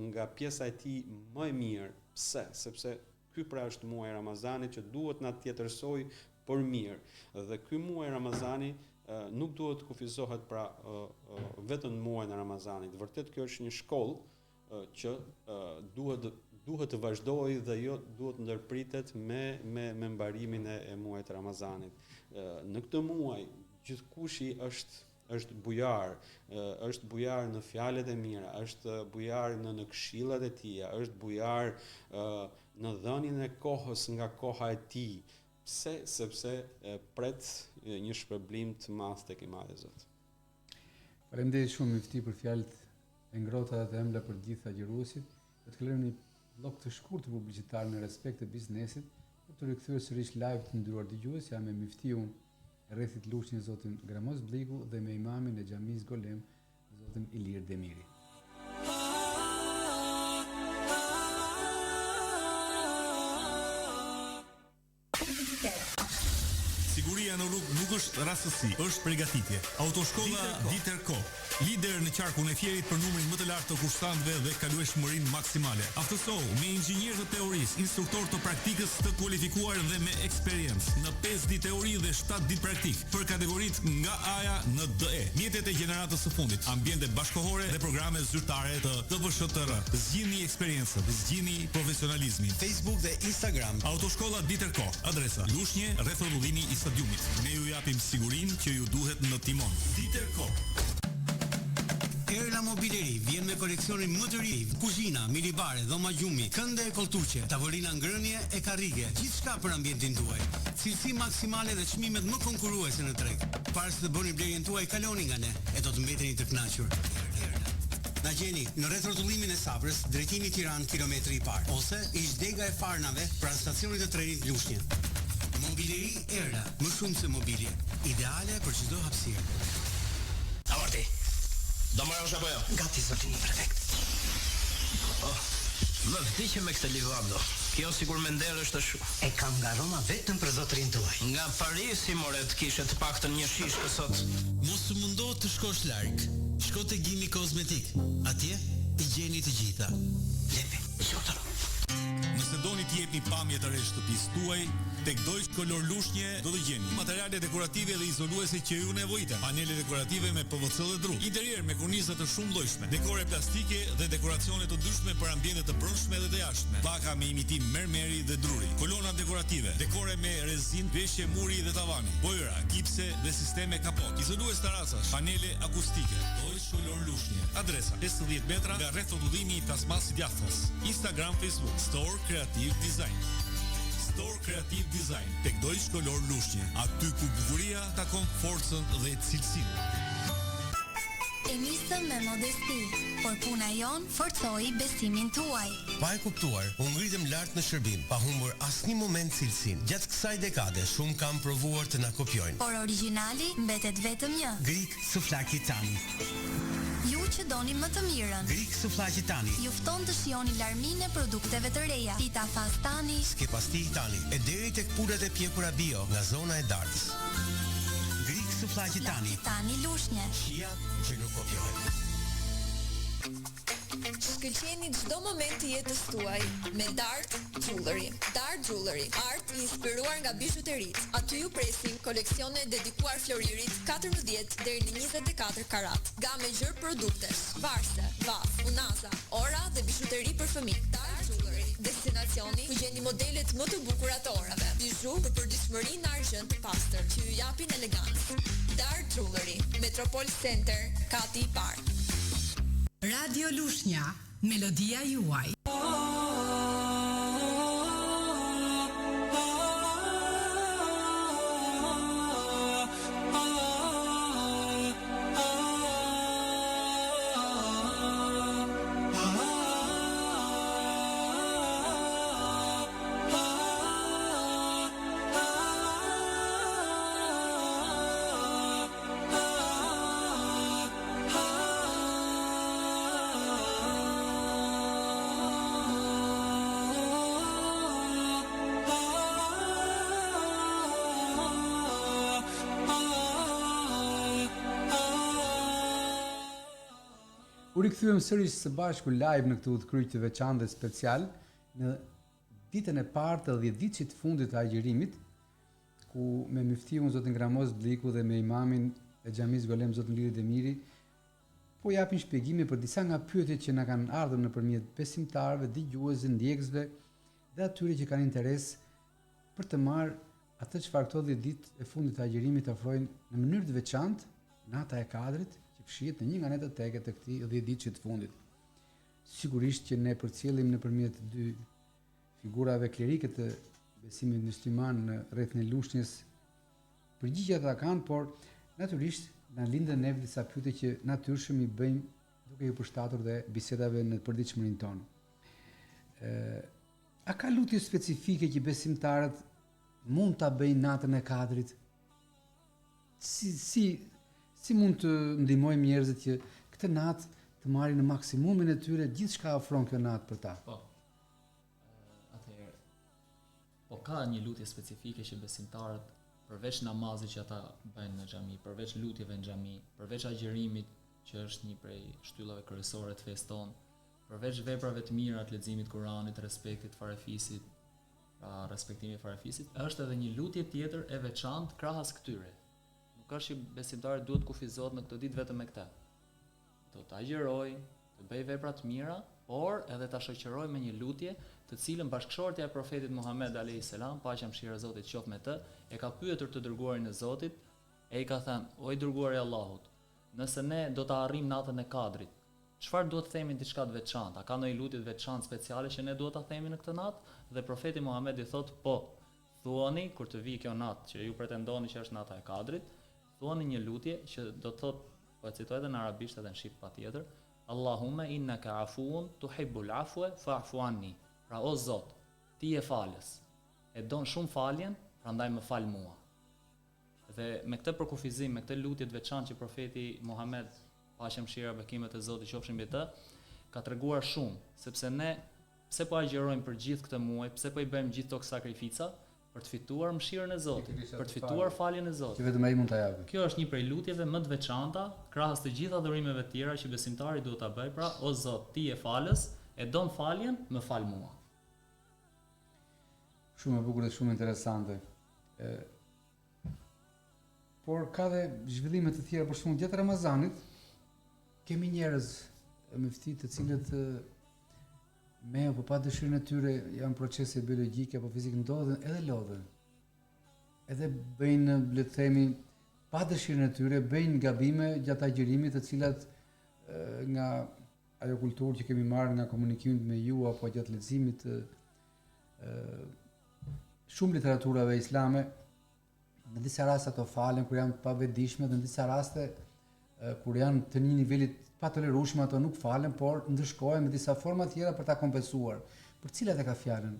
[SPEAKER 9] nga pjesa e tij më e mirë. Pse? Sepse ky pra është muaji i Ramazanit që duhet na tjetërsoj për mirë. Dhe ky muaj i Ramazanit nuk duhet të kufizohet pra vetëm në muajin e Ramazanit. Vërtet kjo është një shkollë që duhet të vazhdojë dhe jo duhet ndërpritet me mbarimin e muajit të Ramazanit. Në këtë muaj gjithkushi është bujar, është bujar në fjalët e mira, është bujar në këshillat e tij, është bujar në dhënien e kohës nga koha e tij. Pse? Sepse pret një shpërblim të madh tek i Madhi Zot.
[SPEAKER 7] Faleminderit shumë Mifti për fjalët e ngrohta dhe të ëmbla për gjithë agjëruesit. Do të kalojmë një blok të shkurtër publicitar në respekt të biznesit për të rikthyer sërish live të nderuar dëgjues. Jam me Miftiun e rrethit Lushnjë zotin Gramoz Bliku dhe me imamin e xhamis Golem zotin Ilir Demiri.
[SPEAKER 4] Siguria në rrugë nuk është rastësi, është përgatitje. Autoshkolla Diterko, lider në qarkun e Fierit për numrin më të lartë të kursantëve dhe kalueshmërinë maksimale. Aftësohu me inxhinierë të teorisë, instruktor të praktikës të kualifikuar dhe me eksperiencë në 5 ditë teori dhe 7 ditë praktik për kategoritë nga A-ja në DE. Mjetet e gjeneratës së fundit, ambiente bashkëkohore dhe programe zyrtare të TVSHTR. Zgjidhni eksperiencën, zgjidhni profesionalizmin. Facebook dhe Instagram. Autoshkolla Diterko, adresa Lushnjë, rreth rrugëllimi i stadiumit. Ne ju japim sigurinë që ju duhet në timon. Diterko.
[SPEAKER 11] Erla Mobileri vjen me koleksionin më të ri, kuzhina, minibare, dhoma gjumi, kënde e koltuqe, tavolina ngrënie e karrige, gjithçka për ambientin tuaj. Cilësi maksimale dhe çmimet më konkurruese në treg. Para se të bëni blerjen tuaj, kaloni nga ne e do të mbeteni të kënaqur. Na gjeni në rreth rrotullimin e Saprës, drejtimi Tiranë, kilometri i parë, ose ish dega e Farnave, pranë stacionit të trenit Lushnjë. Mobileri Erla, më shumë se mobilje, ideale për çdo hapësirë.
[SPEAKER 12] Avarti, do marrësh apo jo?
[SPEAKER 11] Gati zotini prefekt.
[SPEAKER 12] Më vdiqe me këtë livado. Kjo sigur me nderësh të shu.
[SPEAKER 11] E kam nga Roma vetëm për zotrin tuaj.
[SPEAKER 12] Nga Parisi more të kishe të paktën një shishë sot.
[SPEAKER 11] Mos të mundo të shkosh larg. Shko te Gimi Kozmetik. Atje i gjeni të gjitha. Lepi, zotëro.
[SPEAKER 4] Nëse doni të jepni pamje të re shtëpisë tuaj, tek Deutsche Color Lushnjë do të gjeni materiale dekorative dhe izoluese që ju nevojiten, panele dekorative me PVC dhe dru, interier me korniza të shumëllojshme, dekore plastike dhe dekoracione të ndryshme për ambiente të brendshme dhe të jashtme, paka me imitim mermeri dhe druri, kolona dekorative, dekore me rezin, veshje muri dhe tavani, bojra, gipse dhe sisteme kapot, izolues taracash, panele akustike. Deutsche Color Lushnjë. Adresa 50 metra nga rreth rrotullimi i Tasmas Djathtas. Instagram, Facebook, Store Creative Design. Store Creative Design tek Deutsche Color Lushnjë, aty ku bukuria takon forcën dhe cilësinë.
[SPEAKER 3] E nisëm me modesti, por puna jon forcoi besimin tuaj.
[SPEAKER 11] Pa e kuptuar, u ngritëm lart në shërbim, pa humbur asnjë moment cilësinë. Gjatë kësaj dekade shumë kam provuar të na kopjojnë.
[SPEAKER 3] Por origjinali mbetet vetëm një.
[SPEAKER 11] Grik Suflaqi Tani.
[SPEAKER 3] Ju që doni më të mirën.
[SPEAKER 11] Grik Suflaqi Tani.
[SPEAKER 3] Ju fton të shihoni larminë e produkteve të reja. Pita Fast Tani,
[SPEAKER 11] Skepasti Tani, e deri tek pulët e pjekura bio nga zona e Dartës. Grik Suflaqi Tani.
[SPEAKER 3] Tani Lushnjë.
[SPEAKER 11] Shija që nuk kopjohet.
[SPEAKER 2] Shkëlqeni çdo moment të jetës tuaj me Dart Jewelry. Dart Jewelry, art i inspiruar nga bijuteritë. Aty ju presim koleksione dedikuar floririt 14 deri në 24 karat. Gamë gjër produktesh, varse, vaz, unaza, ora dhe bijuteri për fëmijë. Dart Jewelry, destinacioni ku gjeni modelet më të bukura të orave. Bizhu për përditshmëri në argjend të pastër që ju japin elegancë. Dart Jewelry, Metropol Center, kati i parë.
[SPEAKER 13] Radio Lushnja, melodia juaj.
[SPEAKER 7] U rikthyem sërish së bashku live në këtë udhkryq të veçantë dhe special në ditën e parë të 10 ditësh të fundit të agjërimit, ku me Miftiun zotin Gramoz Bliku dhe me imamin e xhamis Golem zotin Ilir Demiri po japin shpjegime për disa nga pyetjet që na kanë ardhur nëpërmjet besimtarëve, dëgjuesve, ndjekësve dhe atyre që kanë interes për të marrë atë çfarë këto 10 ditë e fundit të agjërimit ofrojnë në mënyrë të veçantë, nata e kadrit, fshihet në një nga netët tege të këtij 10 ditësh të fundit. Sigurisht që ne përcjellim nëpërmjet dy figurave klerike të besimit musliman në rrethin e Lushnjës përgjigjet ata kanë, por natyrisht na lindën neve disa pyetje që natyrshëm i bëjmë duke i përshtatur dhe bisedave në përditshmërinë tonë. A ka lutje specifike që besimtarët mund ta bëjnë natën e Kadrit? Si mund të ndihmojmë njerëzit që këtë natë të marrin në maksimumin e tyre, gjithçka ofron kjo natë për ta?
[SPEAKER 10] Po. Atëherë, po ka një lutje specifike që besimtarët përveç namazit që ata bëjnë në xhami, përveç lutjeve në xhami, përveç agjërimit që është një prej shtyllave kryesore të fesë tonë, përveç veprave të mira të leximit Kuranit, respektit farefisit, pra respektimit farefisit, është edhe një lutje tjetër e veçantë krahas këtyre. Nuk është që besimtari duhet kufizohet në këtë ditë vetëm me këtë. Do të agjëroj, të bëj vepra të mira, por edhe ta shoqëroj me një lutje të cilën bashkëshortja e profetit Muhammed alayhis salam, paqja mëshira e Zotit qoftë me të, e ka pyetur të dërguarin e Zotit e i ka thënë: "O i dërguari i Allahut, nëse ne do ta arrijmë natën e Kadrit, çfarë duhet të themi diçka të veçantë? A ka ndonjë lutje të veçantë speciale që ne duhet ta themi në këtë natë?" Dhe profeti Muhammed i thotë: "Po, thuani kur të vijë kjo natë që ju pretendoni që është nata e Kadrit, thuani një lutje që do të thotë, po e citoj edhe në arabisht edhe në shqip patjetër, Allahumma innaka afuun tuhibbul afwa fa'fu anni." Pra o Zot, ti je falës, e don shumë faljen, prandaj më fal mua. Dhe me këtë përkufizim, me këtë lutje të veçantë që profeti Muhammed, paqja mëshira bekimet e Zotit qofshin mbi të, ka treguar shumë, sepse ne pse po agjërojmë për gjithë këtë muaj, pse po i bëjmë gjithë këto sakrifica për të fituar mëshirën e Zotit, për të fituar faljen e Zotit.
[SPEAKER 7] Që vetëm ai mund ta japë.
[SPEAKER 10] Kjo është një prej lutjeve më të veçanta krahas të gjitha adhurimeve të tjera që besimtari duhet ta bëjë. Pra, o Zot, ti je falës, e don faljen, më fal mua.
[SPEAKER 7] Shumë e bukur dhe shumë interesante. Por ka dhe zhvillime të tjera, për shembull gjatë Ramazanit kemi njerëz me ftit të cilët me apo pa dëshirën e tyre janë procese biologjike apo fizike, ndodhen edhe lodhen. Edhe bëjnë, le të themi, pa dëshirën e tyre, bëjnë gabime gjatë agjërimit, të cilat nga ajo kulturë që kemi marrë nga komunikimet me ju apo gjatë leximit shumë literaturave islame, në disa raste ato falen kur janë pa vetëdijshme, në disa raste kur janë të një niveli pa tolerueshëm ato nuk falen, por ndëshkohen me disa forma tjera për ta kompensuar. Për cilat e ka fjalën?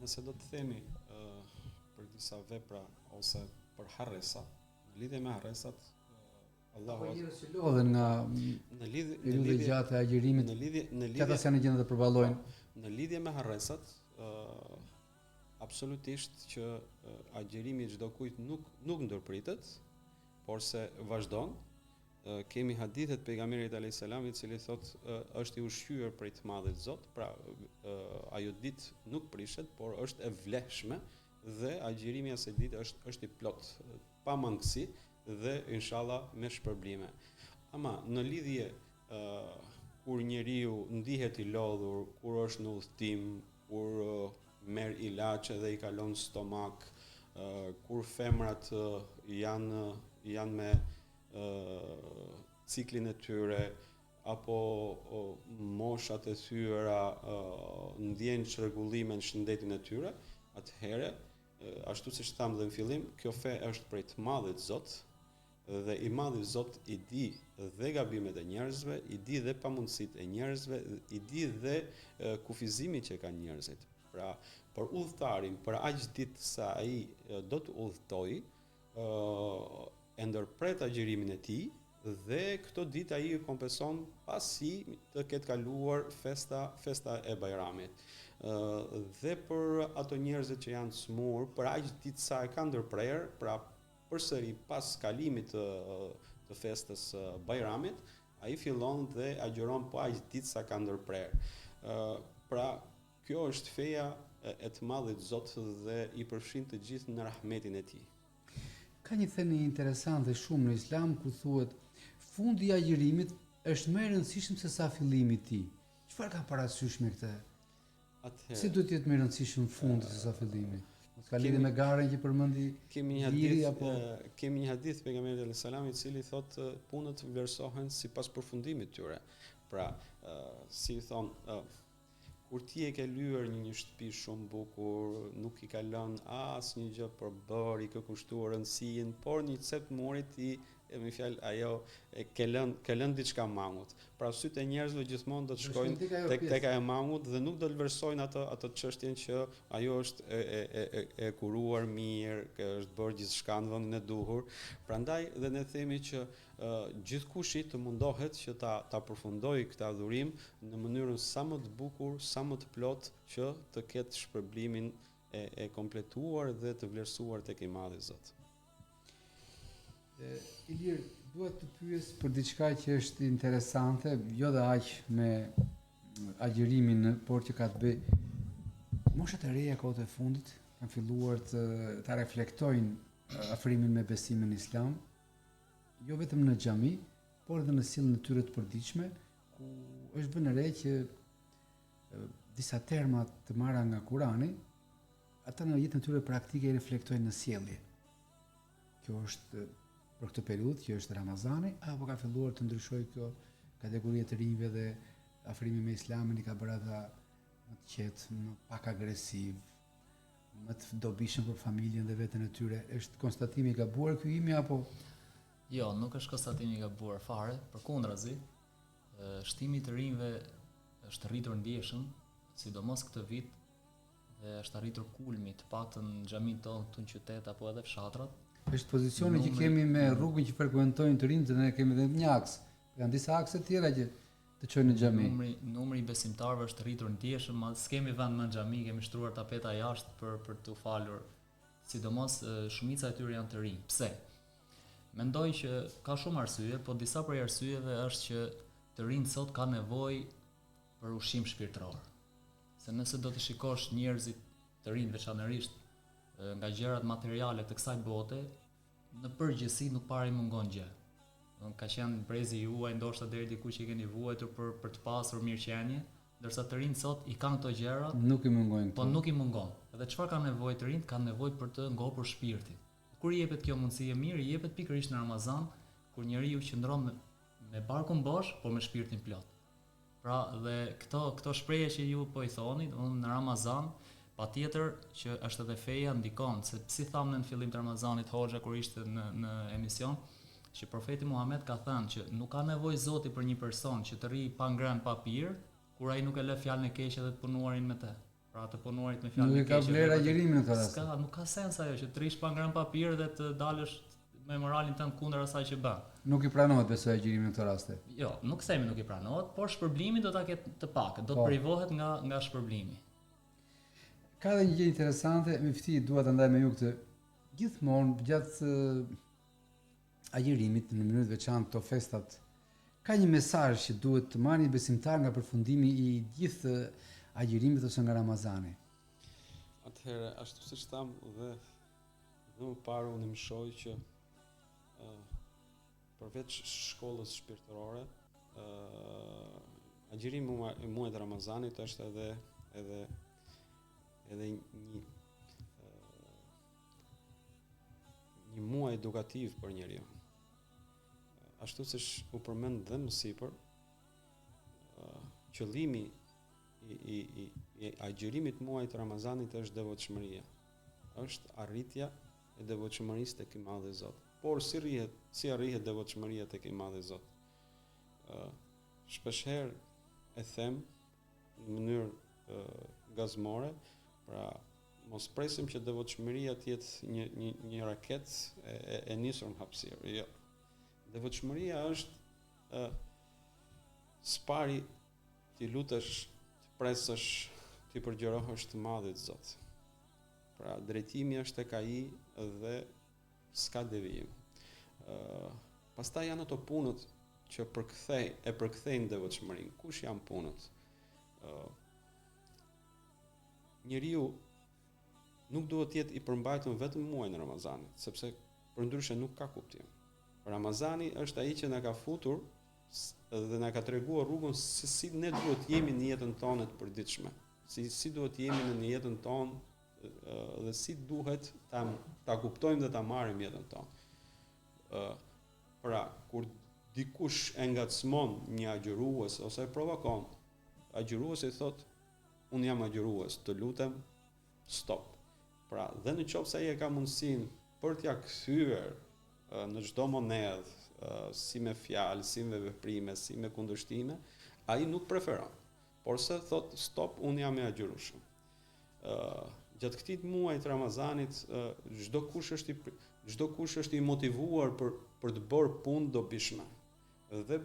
[SPEAKER 9] Nëse do të themi për disa vepra ose për harresa, në lidhje me harresat, Allahu
[SPEAKER 7] njerëz që lodhen nga
[SPEAKER 9] në
[SPEAKER 7] lidhje gjatë e agjërimit, ata janë gjendë të përballojnë.
[SPEAKER 9] Në lidhje me harresat, absolutisht që agjërimi çdo kujt nuk ndërpritet, por se vazhdon. Kemi hadithet pejgamberit alayhis salam i cili thotë është i ushqyer prej të madhit Zot, pra ajo ditë nuk prishet, por është e vlefshme dhe agjërimi asaj dite është i plot, pa mangësi dhe inshallah me shpërblime. Ama në lidhje kur njeriu ndihet i lodhur, kur është në udhtim, kur merr ilaçe dhe i kalon stomak, kur femrat janë me ciklin e tyre apo moshat e thyera ndjejnë çrregullime në shëndetin e tyre, atëherë ashtu siç tham dhe në fillim, kjo fe është prej të madhit Zot dhe i madhi Zot i di dhe gabimet e njerëzve, i di dhe pamundësitë e njerëzve, i di dhe kufizimin që kanë njerëzit. Pra, për udhëtarin, për aq ditë sa ai do të udhëtojë, e ndërpret agjërimin e tij dhe këto ditë ai e kompenson pasi të ketë kaluar festa e Bajramit. Dhe për ato njerëzit që janë smur, për aq ditë sa e kanë ndërprer, pra përsëri pas kalimit të festës Bajramit, ai fillon dhe agjëron po aq ditë sa ka ndërprer. Pra kjo është feja e të madhit Zot dhe i përfshin të gjithë në rahmetin e tij.
[SPEAKER 7] Ka një thënie interesante shumë në Islam ku thuhet fundi i agjërimit është më i rëndësishëm se sa fillimi i tij. Çfarë ka parasysh me këtë? Si duhet të jetë më i rëndësishëm fundi se sa fillimi? Mos ka lidhje me garën që përmendi.
[SPEAKER 9] Kemi një hadith pejgamberit alayhis salam i cili thotë punët vlerësohen sipas përfundimit tyre. Pra, si thon, kur ti e ke lyer një shtëpi shumë bukur, nuk i ka lënë asnjë gjë për bërë, i ka kushtuar rëndësinë, por një cep muri ti me fjalë ajo ke lënë diçka mangut. Pra sytë e njerëzve gjithmonë do të shkojnë tek ajo mangut dhe nuk do të vlerësojnë ato çështjen që ajo është e kuruar mirë, që është bërë gjithçka në vendin e duhur. Prandaj dhe ne themi që gjithkush të mundohet që ta përfundojë këtë adhurim në mënyrën sa më të bukur, sa më të plot që të ketë shpërblimin e kompletuar dhe të vlerësuar tek i Madhi Zot.
[SPEAKER 7] Ilir, duhet të pyes për diçka që është interesante, jo dhe aq me agjërimin, por që ka të bëjë moshat e reja kohët e fundit kanë filluar të reflektojnë afrimin me besimin islam, jo vetëm në xhami, por edhe në sjelljen e tyre të përditshme, ku është vënë re që disa terma të marra nga Kurani, ata në jetën e tyre praktike i reflektojnë në sjellje. Kjo është për këtë periudhë që është Ramazani, apo ka filluar të ndryshojë kjo kategori e të rinjve dhe afrimi me islamin i ka bërë ata më të qetë, më pak agresiv, më të dobishëm për familjen dhe veten e tyre. Është konstatimi i gabuar ky imi apo?
[SPEAKER 10] Jo, nuk është konstatimi i gabuar fare, përkundrazi, shtimi i të rinjve është rritur ndjeshëm, sidomos këtë vit, dhe është arritur kulmi të paktën në xhamin tonë këtu në qytet apo edhe fshatrat.
[SPEAKER 7] Është pozicioni që kemi me rrugën që frekuentojnë të rinjtë, ne kemi edhe një aks. Janë disa akse tjera që të çojnë në xhami.
[SPEAKER 10] Numri i besimtarëve është rritur ndjeshëm, s'kemi vend më në xhami, kemi shtruar tapeta jashtë për të falur. Sidomos shumica e tyre janë të rinj. Pse? Mendoj që ka shumë arsye, po disa prej arsyeve është që të rinjt sot kanë nevojë për ushqim shpirtëror. Se nëse do të shikosh njerëzit të rinj veçanërisht nga gjërat materiale të kësaj bote, në përgjithësi nuk para i mungon gjë. Ka qenë brezi juaj ndoshta deri diku që i keni vuajtur për të pasur mirëqenie, ndërsa të rinjt sot i kanë këto gjëra,
[SPEAKER 7] nuk i mungojnë.
[SPEAKER 10] Po nuk i mungon. Edhe çfarë kanë nevojë të rinjt? Kanë nevojë për të ngopur shpirtin. Kur i jepet kjo mundësi e mirë, i jepet pikërisht në Ramazan, kur njeriu qëndron me barkun bosh, por me shpirtin plot. Pra dhe këto shprehje që ju po i thoni, në Ramazan patjetër që është edhe feja ndikon, se si thamë në fillim të Ramazanit Hoxha kur ishte në emision, që profeti Muhammed ka thënë që nuk ka nevojë Zoti për një person që të rrijë pa ngrënë pa pirë, kur ai nuk e lë fjalën e keqe dhe të punuarin me të. Pra të punuarit me fjalën e keqe.
[SPEAKER 7] Nuk ka vlerë agjërimi në këtë rast.
[SPEAKER 10] Nuk ka sens ajo që të rish pa ngrënë pa pirë dhe të dalësh me moralin tënd kundër asaj që bën.
[SPEAKER 7] Nuk i pranohet besoj agjërimi në këtë rast.
[SPEAKER 10] Jo, nuk themi nuk i pranohet, por shpërblimi do ta ketë të pakët, do të privohet nga shpërblimi.
[SPEAKER 7] Ka dhe një gjë interesante, me fti dua ta ndaj me ju këtë. Gjithmonë gjatë agjërimit në mënyrë të veçantë këto festat, ka një mesazh që duhet të marrë besimtar nga përfundimi i gjithë agjërimit ose nga Ramazani.
[SPEAKER 9] Atëherë, ashtu siç tham dhe më parë unë mësoj që përveç shkollës shpirtërore, agjërimi i muajit Ramazanit është edhe një muaj edukativ për njeriu. Ashtu siç u përmend dhe më sipër, qëllimi i agjërimit muajit Ramazanit është devotshmëria. Është arritja e devotshmërisë tek i Madhi Zot. Por si arrihet devotshmëria tek i Madhi Zot? Shpeshherë e them në mënyrë gazmore, pra mos presim që devotshmëria të jetë një raketë e nisur në hapësirë. Jo. Devotshmëria është spari ti lutesh, të presësh, ti përgjërohesh të Madhit Zot. Pra drejtimi është tek ai dhe s'ka devijim. Pastaj janë ato punët që përkthejnë devotshmërinë. Kush janë punët? Njeriu nuk duhet të jetë i përmbajtur vetëm muajin e Ramazanit, sepse përndryshe nuk ka kuptim. Ramazani është ai që na ka futur dhe na ka treguar rrugën se si ne duhet të jemi në jetën tonë të përditshme. Si duhet të jemi në jetën tonë dhe si duhet ta kuptojmë dhe ta marrim jetën tonë. Pra, kur dikush e ngacmon një agjërues ose e provokon, agjëruesi thotë unë jam agjërues, të lutem, stop. Pra, dhe në qoftë se ai e ka mundësinë për t'ja kthyer në çdo monedhë, si me fjalë, si me veprime, si me kundërshtime, ai nuk preferon. Por se thot stop, unë jam i agjërueshëm. Gjatë këtij muajit Ramazanit, çdo kush është i motivuar për të bërë punë dobishme. Dhe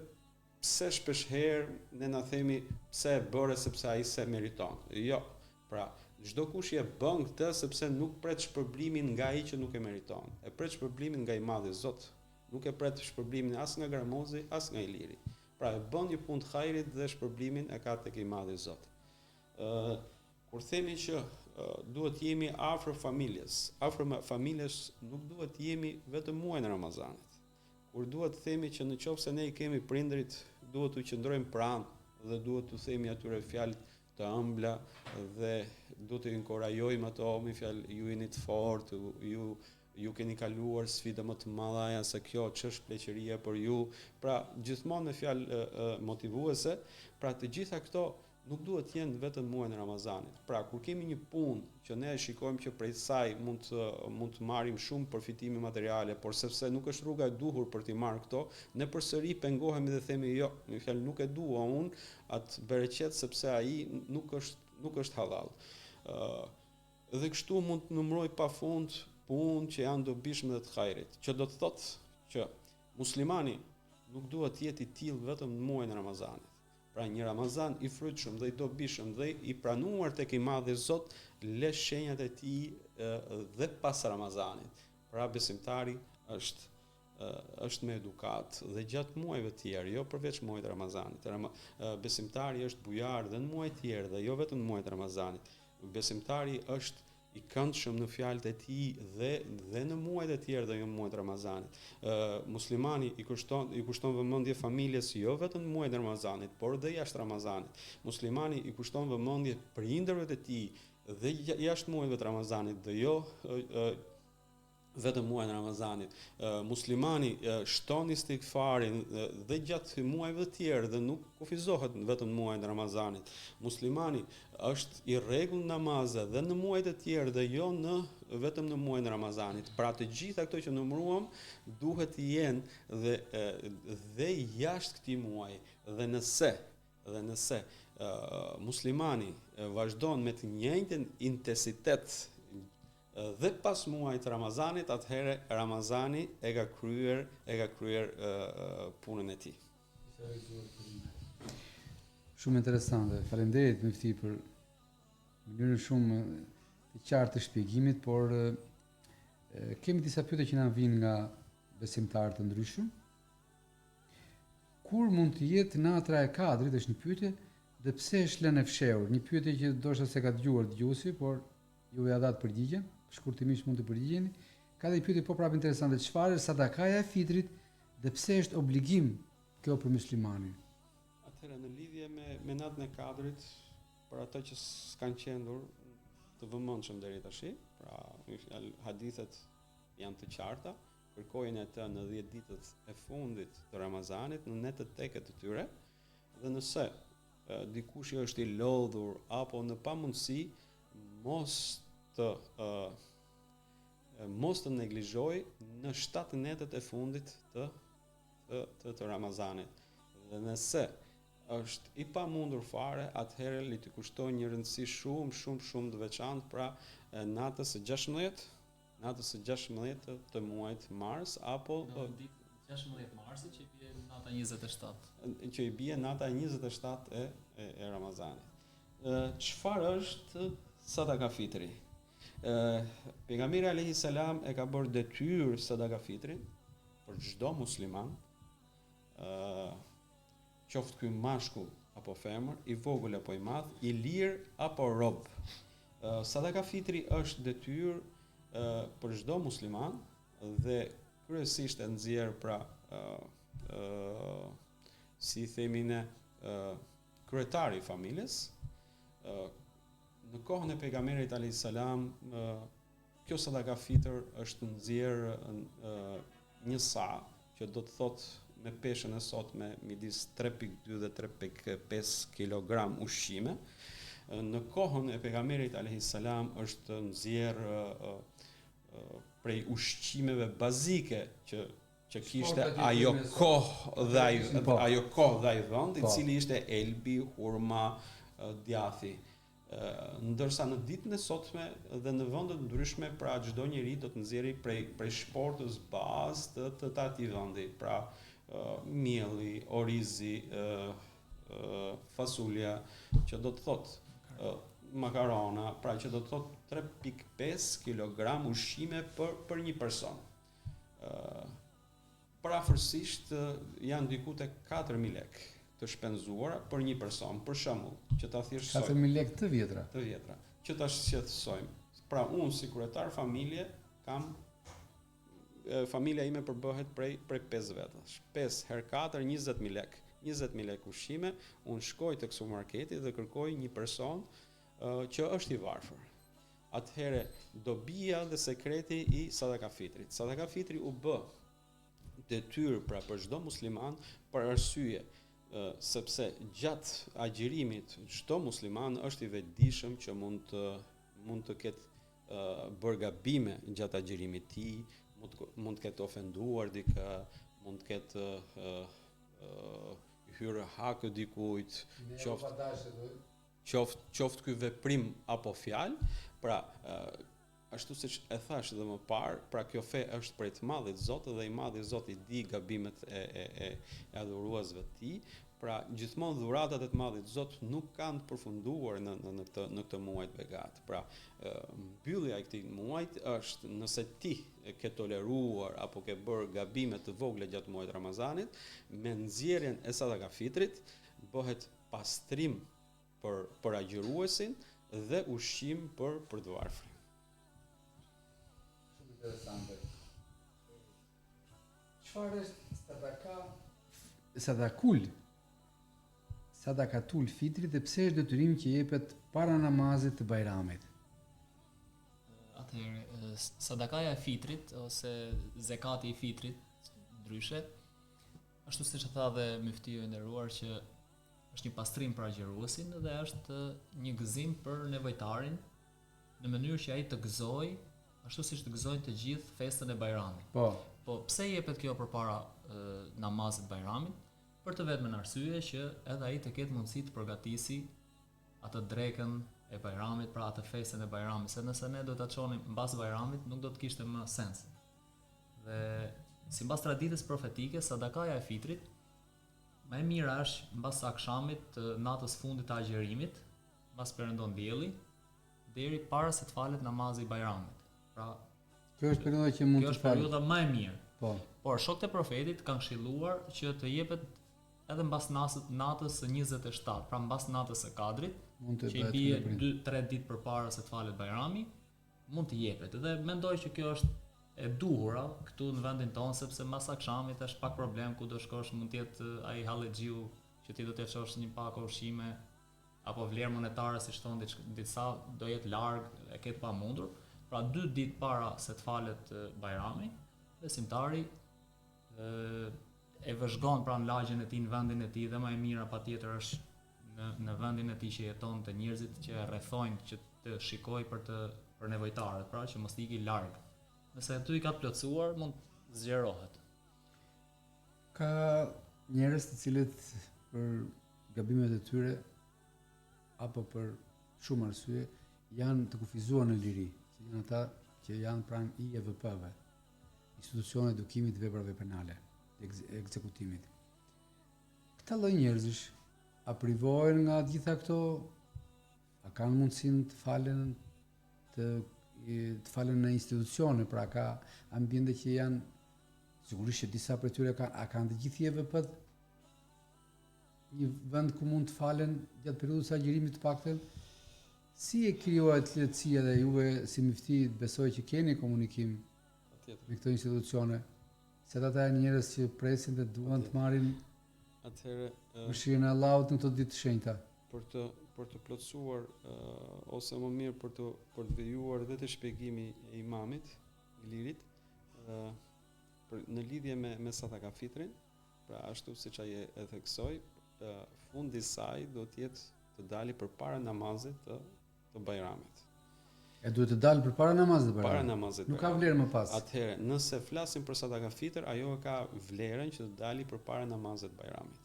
[SPEAKER 9] pse shpesh herë ne na themi pse e bëre sepse ai se meriton. Jo. Pra, çdo kush e bën këtë sepse nuk pret shpërblimin nga ai që nuk e meriton. E pret shpërblimin nga i Madhi Zot. Nuk e pret shpërblimin as nga gramozi, as nga i liri. Pra, e bën një punë të hajrit dhe shpërblimin e ka tek i Madhi Zot. Kur themi që duhet jemi afër familjes, nuk duhet jemi vetëm muajin e Ramazanit. Kur duhet themi që në qoftë se ne i kemi prindrit, duhet të qëndrojmë pranë dhe duhet të themi atyre fjalë të ëmbla dhe duhet të inkurajojmë ato me fjalë ju jeni të fortë, ju keni kaluar sfida më të mëdha se kjo, ç'është pleqëria për ju. Pra, gjithmonë me fjalë motivuese, pra të gjitha këto nuk duhet të jenë vetëm muajin e Ramazanit. Pra, kur kemi një punë që ne shikojmë që prej saj mund të marrim shumë përfitime materiale, por sepse nuk është rruga e duhur për t'i marrë këto, ne përsëri pengohemi dhe themi jo, në fjalë nuk e dua unë atë bereqet sepse ai nuk është halal. Dhe kështu mund të numëroj pafund punë që janë dobishme dhe të hajrit, që do të thotë që muslimani nuk duhet të jetë i tillë vetëm në muajin e Ramazanit. Pra, një Ramazan i frytshëm dhe i dobishëm dhe i pranuar tek i Madhi Zot, le shenjat e tij dhe pas Ramazanit. Pra, besimtari është me edukat dhe gjatë muajve të tjerë, jo përveç muajit të Ramazanit. Besimtari është bujar dhe në muajt të tjerë dhe jo vetëm në muajit të Ramazanit. Besimtari është i këndshëm në fjalët e tij dhe në muajt e tjerë dhe jo në muajt e Ramazanit. Muslimani i kushton vëmendje familjes jo vetëm në muajin e Ramazanit, por dhe jashtë Ramazanit. Muslimani i kushton vëmendje prindërve të tij dhe jashtë muajve të Ramazanit dhe jo vetëm muajin e Ramazanit. Muslimani shton istighfarin dhe gjatë muajve të tjerë dhe nuk kufizohet vetëm në muajin e Ramazanit. Muslimani është i rregull namazet dhe në muajt e tjerë dhe jo vetëm në muajin e Ramazanit. Pra, të gjitha këto që numëruam duhet të jenë dhe jashtë këtij muaji. Dhe nëse muslimani vazhdon me të njëjtin intensitet dhe pas muajit të Ramazanit, atëherë Ramazani e ka kryer punën e tij.
[SPEAKER 7] Shumë interesante. Faleminderit Mufti për mënyrën shumë të qartë të shpjegimit, por kemi disa pyetje që na vijnë nga besimtarë të ndryshëm. Kur mund të jetë natra e Kadrit, është një pyetje, dhe pse është lënë e fshehur? Një pyetje që ndoshta se ka dëgjuar dëgjuesi, por ju ja dha përgjigjen. Shkurtimisht mund të përgjigjeni. Ka dhe pyetje po prapë interesante. Çfarë është sadakaja e fitrit dhe pse është obligim kjo për muslimanin?
[SPEAKER 9] Atëherë, në lidhje me natën e Kadrit, për ato që s'kan qenë të vëmendshëm deri tash, pra hadithet janë të qarta, kërkojnë atë në 10 ditët e fundit të Ramazanit në net të teket të tyre, dhe nëse dikush është i lodhur apo në pamundësi, mos të neglizhoj në 7 netet e fundit të Ramazanit. Dhe nëse është i pamundur fare, atëherë li të kushtoj një rëndësi shumë të veçantë, pra natës së 16 të muajit mars apo
[SPEAKER 10] 16 marsit që i bie nata 27.
[SPEAKER 9] Që i bie nata 27 e Ramazanit. Çfarë është sadaka fitri? Pejgamberi alayhi salam e ka bërë detyrë sadaka fitrin për çdo musliman, qoftë ky mashkull apo femër, i vogël apo i madh, i lirë apo rob. Sadaka fitri është detyrë për çdo musliman dhe kryesisht e nxjerr pra si themi ne kryetari i familjes. Në kohën e pejgamberit alayhis salam, kjo sadaka fitr është nxjerr një sa, që do të thotë me peshën e sotme midis 3.2 dhe 3.5 kg ushqime, në kohën e pejgamberit alayhis salam është nxjerr prej ushqimeve bazike që kishte ajo kohë dhe ai vend, i cili ishte elbi, hurma, djathi. Ndërsa në ditën e sotme dhe në vende të ndryshme, pra çdo njeri do të nxjerrë prej shportës bazë të atij vendi, pra mielli, orizi, fasulja, që do të thotë makarona, pra që do të thotë 3.5 kg ushqime për një person. Parafërsisht janë diku te 4.000 lekë të shpenzuara për një person, për shembull, që ta thjeshtojmë
[SPEAKER 7] 4.000 lekë të vjetra.
[SPEAKER 9] Që ta shqetësojmë. Pra unë si kryetar familje kam familja ime përbëhet prej 5 vetësh. 5 herë 4 20.000 lekë. 20.000 lekë ushqime, unë shkoj tek supermarketi dhe kërkoj një person që është i varfër. Atëherë dobia dhe sekreti i sadaka fitrit. Sadaka fitri u bë detyrë pra për çdo musliman për arsye sepse gjatë agjirimit çdo musliman është i vetëdijshëm që mund të ketë bërë gabime gjatë agjirimit të tij, mund të ketë ofenduar dikë, mund të ketë hyrë hakë dikujt, qoftë ky veprim apo fjalë, pra ashtu siç e thash edhe më parë, pra kjo fe është prej të Madhit Zot dhe i Madhi Zot i di gabimet e adhuruesve të tij, pra gjithmonë dhuratat e të Madhit Zot nuk kanë të përfunduar në këtë muaj të begat. Pra mbyllja e këtij muajit është nëse ti ke toleruar apo ke bërë gabime të vogla gjatë muajit Ramazanit, me nxjerrjen e sadaka fitrit bëhet pastrim për agjëruesin dhe ushqim për të varfrin.
[SPEAKER 7] Interesante. Çfarë është sadakatul fitri dhe pse është detyrim që jepet para namazit të Bajramit?
[SPEAKER 10] Atëherë, sadakaja e fitrit ose zekati i fitrit ndryshe, ashtu siç e tha dhe muftiu i nderuar që është një pastrim për agjëruesin dhe është një gëzim për nevojtarin në mënyrë që ai të gëzojë ashtu siç të gëzojnë të gjithë festën e Bajramit. Po pse jepet kjo përpara namazit Bajramit? Për të vetmen arsye që edhe ai të ketë mundësi të përgatisi atë drekën e Bajramit, pra atë festën e Bajramit, se nëse ne do ta çonim mbas Bajramit nuk do të kishte më sens. Dhe sipas traditës profetike, sadakaja e fitrit më e mira është mbas akşamit, natës fundit të agjerimit, mbas perëndon dielli, deri para se të falet namazi i Bajramit. Pra,
[SPEAKER 7] kjo është periudha që mund të falet. Kjo është
[SPEAKER 10] periudha më e mirë.
[SPEAKER 7] Po.
[SPEAKER 10] Por shokët e profetit kanë këshilluar që të jepet edhe mbas natës së 27, pra mbas natës së Kadrit, që i bie 2-3 ditë përpara se të falet Bajrami, mund të jepet. Dhe mendoj që kjo është e duhura këtu në vendin tonë, sepse mbas akşamit është pak problem ku do shkosh, mund të jetë ai hallexhiu që ti do të çosh një pak ushqime apo vlerë monetare, siç thon disa, do jetë larg, e ketë pamundur. Pra 2 ditë para se të falet Bajrami, besimtari e vëzhgon pra në lagjen e tij në vendin e tij dhe më e mira patjetër është në vendin e tij që jeton të njerëzit që e rrethojnë që të shikojë për nevojtarët, pra që mos ikë larg. Nëse aty i ka të plotësuar, mund zgjerohet.
[SPEAKER 7] Ka njerëz të cilët për gabimet e tyre apo për shumë arsye janë të kufizuar në liri. Janë ata që janë pranë IEVP-ve, institucione edukimit të veprave penale, ekzekutimit. Këta lloj njerëzish a privohen nga gjitha këto? A kanë mundësinë të falen në institucione, pra ka ambiente që janë, sigurisht që disa prej tyre kanë të gjithë IEVP-t një vend ku mund të falen gjatë periudhës së agjirimit të paktën. Si e krijohet lehtësia dhe juve si mufti besoj që keni komunikim me këto institucione, se ata janë njerëz që presin dhe duan të marrin mëshirën e Allahut në këto ditë të shenjta.
[SPEAKER 9] Për të plotësuar ose më mirë për të vijuar dhe të shpjegimi e imamit, i lirit, në lidhje me sadaka fitrin, pra ashtu siç ai e theksoi, fundi i saj do të jetë të dali përpara namazit të Bajramit.
[SPEAKER 7] E duhet të dalë përpara namazit Bajramit.
[SPEAKER 9] Para namazit.
[SPEAKER 7] Nuk ka vlerë më pas.
[SPEAKER 9] Atëherë, nëse flasim për sadaka fitr, ajo ka vlerën që të dali përpara namazit Bajramit.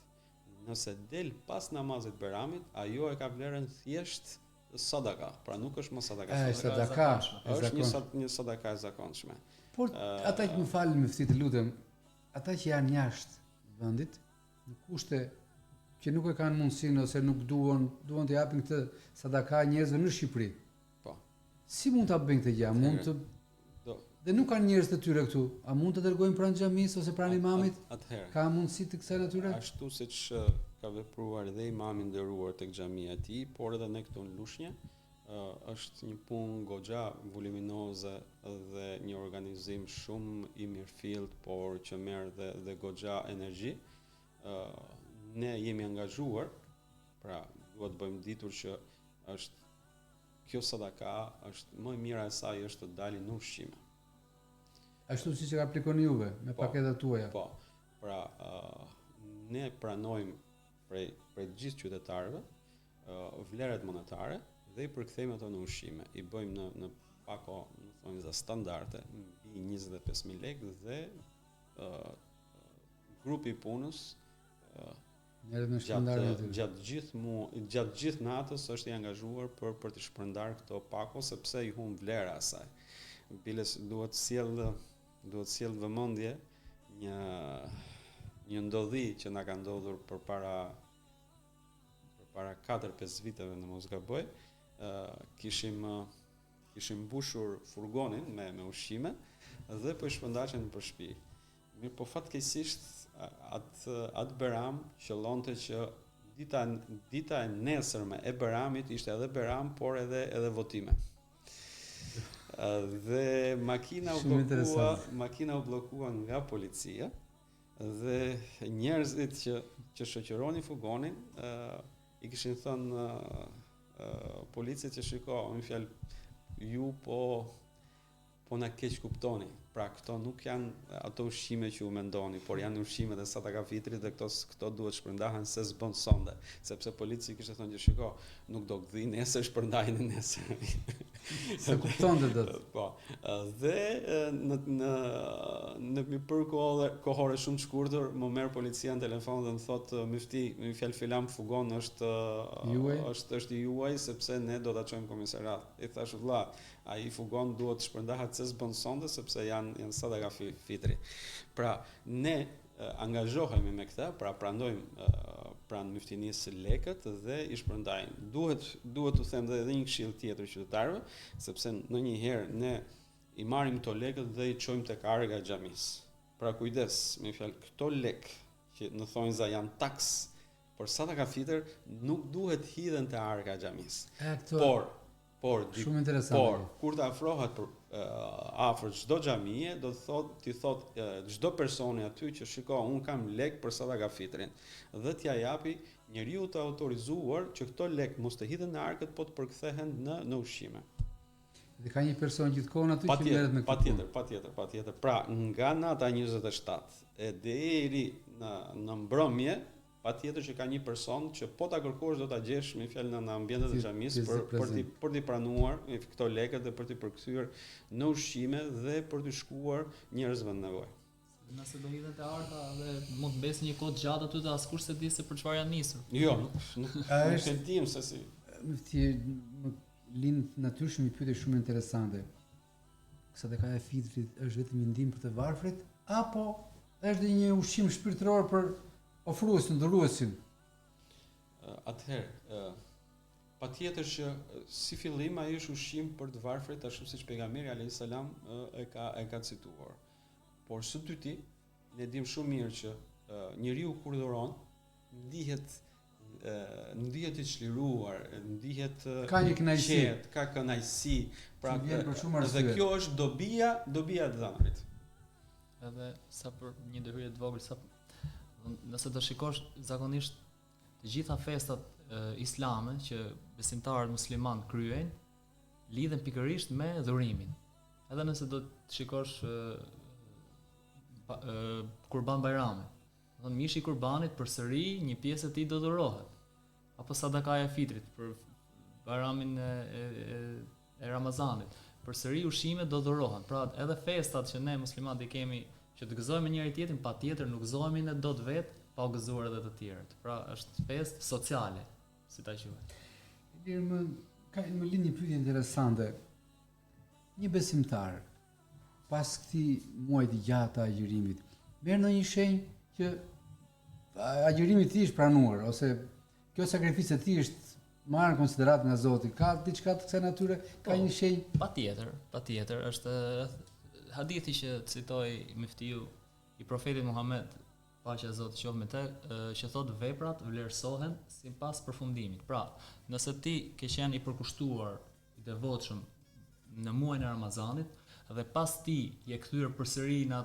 [SPEAKER 9] Nëse del pas namazit Bajramit, ajo e ka vlerën thjesht sadaka, pra nuk është më sadaka. Është një sadaka e zakonshme.
[SPEAKER 7] Por ata që më falin me ftit, lutem, ata që janë jashtë vendit, në kushte që nuk e kanë mundësinë ose nuk duan të japin këtë sadaka njerëzve në Shqipëri.
[SPEAKER 9] Po.
[SPEAKER 7] Si mund ta bëjnë këtë gjë? Mund të dhe nuk kanë njerëz të tyre këtu. A mund të dërgojnë pranë xhamisë ose pranë imamit?
[SPEAKER 9] Atëherë.
[SPEAKER 7] Ka mundësi të kësaj natyre?
[SPEAKER 9] Ashtu siç ka vepruar edhe imami i nderuar tek xhamia e tij, por edhe ne këtu në Lushnjë, është një punë goxha voluminoze dhe një organizim shumë i mirëfillt, por që merr dhe goxha energji. Ne jemi angazhuar, pra duhet të bëjmë ditur që është kjo sadaka është më e mira e saj është të dalin në ushqime.
[SPEAKER 7] Ashtu siç e aplikoni juve me paketat tuaja.
[SPEAKER 9] Po. Pra ne pranojmë prej gjithë qytetarëve vlerat monetare dhe i përkthejmë ato në ushqime. I bëjmë në pako, në thonjza standarde, mbi 25.000 lekë dhe grupi i punës gjatë gjithë natës është i angazhuar për të shpërndar këto pako sepse i humb vlera asaj. Biles duhet sjell vëmendje një ndodhi që na ka ndodhur përpara 4-5 viteve në mos gaboj. Kishim mbushur furgonin me ushqime dhe po i shpërndaqen për shtëpi. Mirë, po fatkeqësisht atë Beram qëllonte që dita e nesërme e Beramit ishte edhe Beram, por edhe votime. Dhe makina u bllokua nga policia dhe njerëzit që shoqëronin furgonin i kishin thënë policit që shiko, në fjalë ju po na keq kuptoni. Pra këto nuk janë ato ushqime që u mendoni, por janë ushqime dhe sadaka fitrit dhe këto duhet shpërndahen se s'bën sonde, sepse polici kishte thënë që shiko, nuk do gdhi nesër, shpërndajnë nesër.
[SPEAKER 7] Se kuptonte dot.
[SPEAKER 9] Po. Dhe në për kohore shumë të shkurtër më merr policia në telefon dhe më thotë mifti, më fjalë filan fugon është i juaj sepse ne do ta çojmë komisariat. I thash vëlla, ai fugon duhet të shpërndahet se s'bën sonde sepse janë sadaka fitri. Pra ne angazhohemi me këtë, pra pranojmë pranë myftinisë lekët dhe i shpërndajmë. Duhet të them edhe një këshill tjetër qytetarëve, sepse ndonjëherë ne i marrim këto lekët dhe i çojmë tek arga e xhamisë. Pra kujdes, me fjalë këto lekë që në thonjza janë taks për sadaka fitr nuk duhet hidhen te arga e xhamisë. Por kur të afrohet afër çdo xhamie, do të thotë çdo personi aty që shiko, un kam lek për sadaka fitrin dhe t'ja japi njeriu të autorizuar që këto lek mos të hidhen në arkët, po të përkthehen në ushqime.
[SPEAKER 7] Dhe ka një person gjithkohon aty që merret me këtë.
[SPEAKER 9] Patjetër. Pra, nga nata 27 e deri në mbrëmje, patjetër që ka një person që po ta kërkosh do ta gjesh me fjalë në ambientet e xhamisë për t'i pranuar këto lekët dhe për t'i përkthyer në ushqime dhe për t'i shkuar njerëzve në nevojë.
[SPEAKER 10] Nëse do hidhen te arka dhe mund të mbesë një kohë gjatë aty dhe askush se di se për çfarë janë nisur.
[SPEAKER 9] Jo, nuk e dim se si.
[SPEAKER 7] Më lind natyrisht një pyetje shumë interesante. Sadaka e fitrit është vetëm një ndihmë për të varfrit apo është një ushqim shpirtëror për ofruesin, dhuruesin?
[SPEAKER 9] Atëherë, patjetër që si fillim ai është ushqim për të varfrit, ashtu siç pejgamberi alayhis salam e ka cituar. Por së dyti, ne dim shumë mirë që njeriu kur dhuron ndihet i çliruar, ndihet
[SPEAKER 7] ka një kënaqësi,
[SPEAKER 9] ka kënaqësi, pra dhe kjo është dobia e dhënarit.
[SPEAKER 10] Edhe sa për një ndërhyrje të vogël, nëse do shikosh zakonisht të gjitha festat islame që besimtarët musliman kryejnë lidhen pikërisht me dhurimin. Edhe nëse do të shikosh Kurban Bajrami, do mishi i kurbanit përsëri një pjesë e tij do dhurohet. apo sadakaja e fitrit për Bajramin e Ramazanit. Përsëri ushqimet do dhurohen. Pra edhe festat që ne muslimanët i kemi që të gëzojmë njëri tjetrin, patjetër nuk gëzohemi ne dot vetë pa u gëzuar edhe të tjerët. Pra është festë sociale, si ta quajmë.
[SPEAKER 7] Mirë, më lind një pyetje interesante. Një besimtar pas këtij muaji të gjatë të agjërimit, merr ndonjë shenjë që agjërimi i tij është pranuar ose kjo sakrificë e tij është marrë në konsiderat nga Zoti, ka diçka të kësaj natyre, ka një shenjë?
[SPEAKER 10] Patjetër, është hadithi që citoi Miftiu i profetit Muhammed, paqja e Zotit qoftë me të, që thotë veprat vlerësohen sipas përfundimit. Pra, nëse ti ke qenë i përkushtuar, i devotshëm në muajin e Ramazanit dhe pas ti je kthyer përsëri në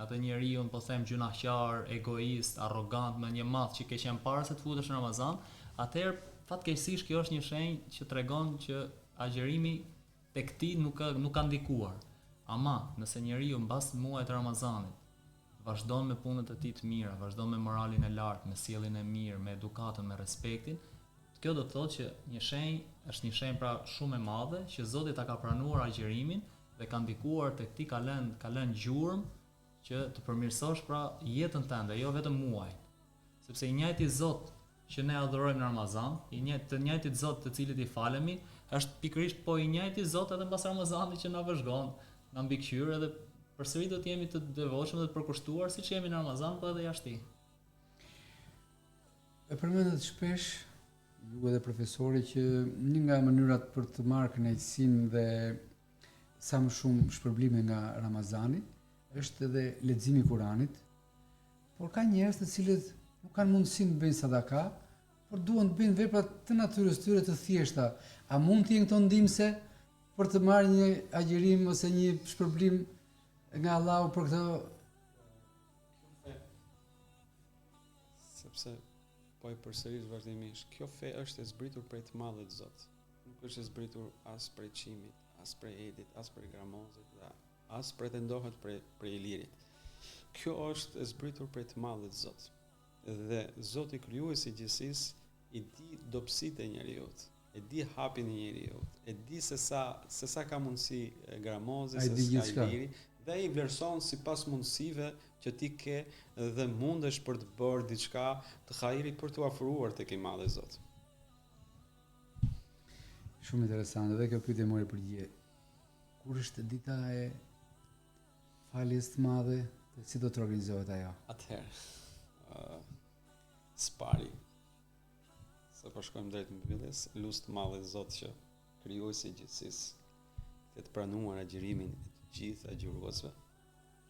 [SPEAKER 10] atë njeriu, po them gjunaqar, egoist, arrogant, me një madh që ke qenë para se të futesh në Ramazan, atëherë fatkeqësisht kjo është një shenjë që tregon që agjërimi tek ti nuk ka ndikuar. Ama nëse njeriu mbas muajit të Ramazanit vazhdon me punët e tij të mira, vazhdon me moralin e lartë, me sjelljen e mirë, me edukatën, me respektin, kjo do të thotë që një shenjë është një shenjë pra shumë e madhe që Zoti ta ka pranuar agjërimin dhe ka ndikuar tek ti, ka lënë gjurmë që të përmirësosh pra jetën tënde, jo vetëm muajin. Sepse i njëjti Zot që ne adhurojmë në Ramazan, të njëjtit Zot të cilit i falemi, është pikërisht po i njëjti Zot edhe mbas Ramazanit që na vëzhgon, na mbikëqyr edhe përsëri do të jemi të devotshëm dhe të përkushtuar siç jemi në Ramazan, po edhe jashtë.
[SPEAKER 7] E përmendet shpesh ju edhe profesori që një nga mënyrat për të marrë kënaqësinë dhe sa më shumë shpërblime nga Ramazani është edhe leximi i Kuranit, por ka njerëz të cilët nuk kanë mundësinë të bëjnë sadaka, por duan të bëjnë vepra të natyrës tyre të thjeshta. A mund të jenë këto ndihmëse për të marrë një agjërim ose një shpërblim nga Allahu për këto?
[SPEAKER 9] Sepse po e përsëris vazhdimisht, kjo fe është e zbritur prej të Madhit Zot. Nuk është e zbritur as prej çimit, as prej edit, as prej gramozit, dhe as pretendohet prej lirit. Kjo është e zbritur prej të Madhit Zot. Dhe Zoti krijuesi i gjithësisë i di dobësitë e njeriut, e di hapin e njeriut, e di se sa ka mundësi gramozi, se sa i liri, dhe i vlerëson sipas mundësive që ti ke dhe mundesh për të bërë diçka të hajrit për të afruar tek i Madhi Zot.
[SPEAKER 7] Shumë interesante, dhe kjo pyetje mori përgjigje. Kur është dita e faljes të madhe, si do të organizohet ajo?
[SPEAKER 9] Atëherë, spari, se po shkojmë drejt mbylljes, lut të Madhi Zot që krijuesi i gjithësisë të pranuar agjërimin e të gjithë agjëruesve,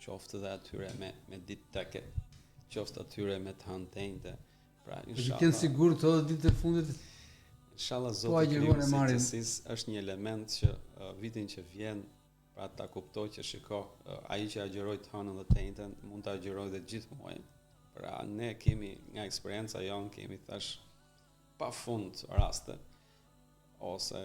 [SPEAKER 9] qoftë dhe atyre me ditë take, qoftë atyre me të hëntenjte. Pra, inshallah.
[SPEAKER 7] Kënë sigur të ditë të fundit.
[SPEAKER 9] Inshallah Zoti krijuesi i gjithësisë është një element që vitin që vjen, pra ta kuptoj që shiko, ai që agjëroi të hënën dhe të njëjtën mund ta agjërojë dhe gjithë muajin. Pra ne kemi nga eksperjenca jonë kemi thash pafund raste ose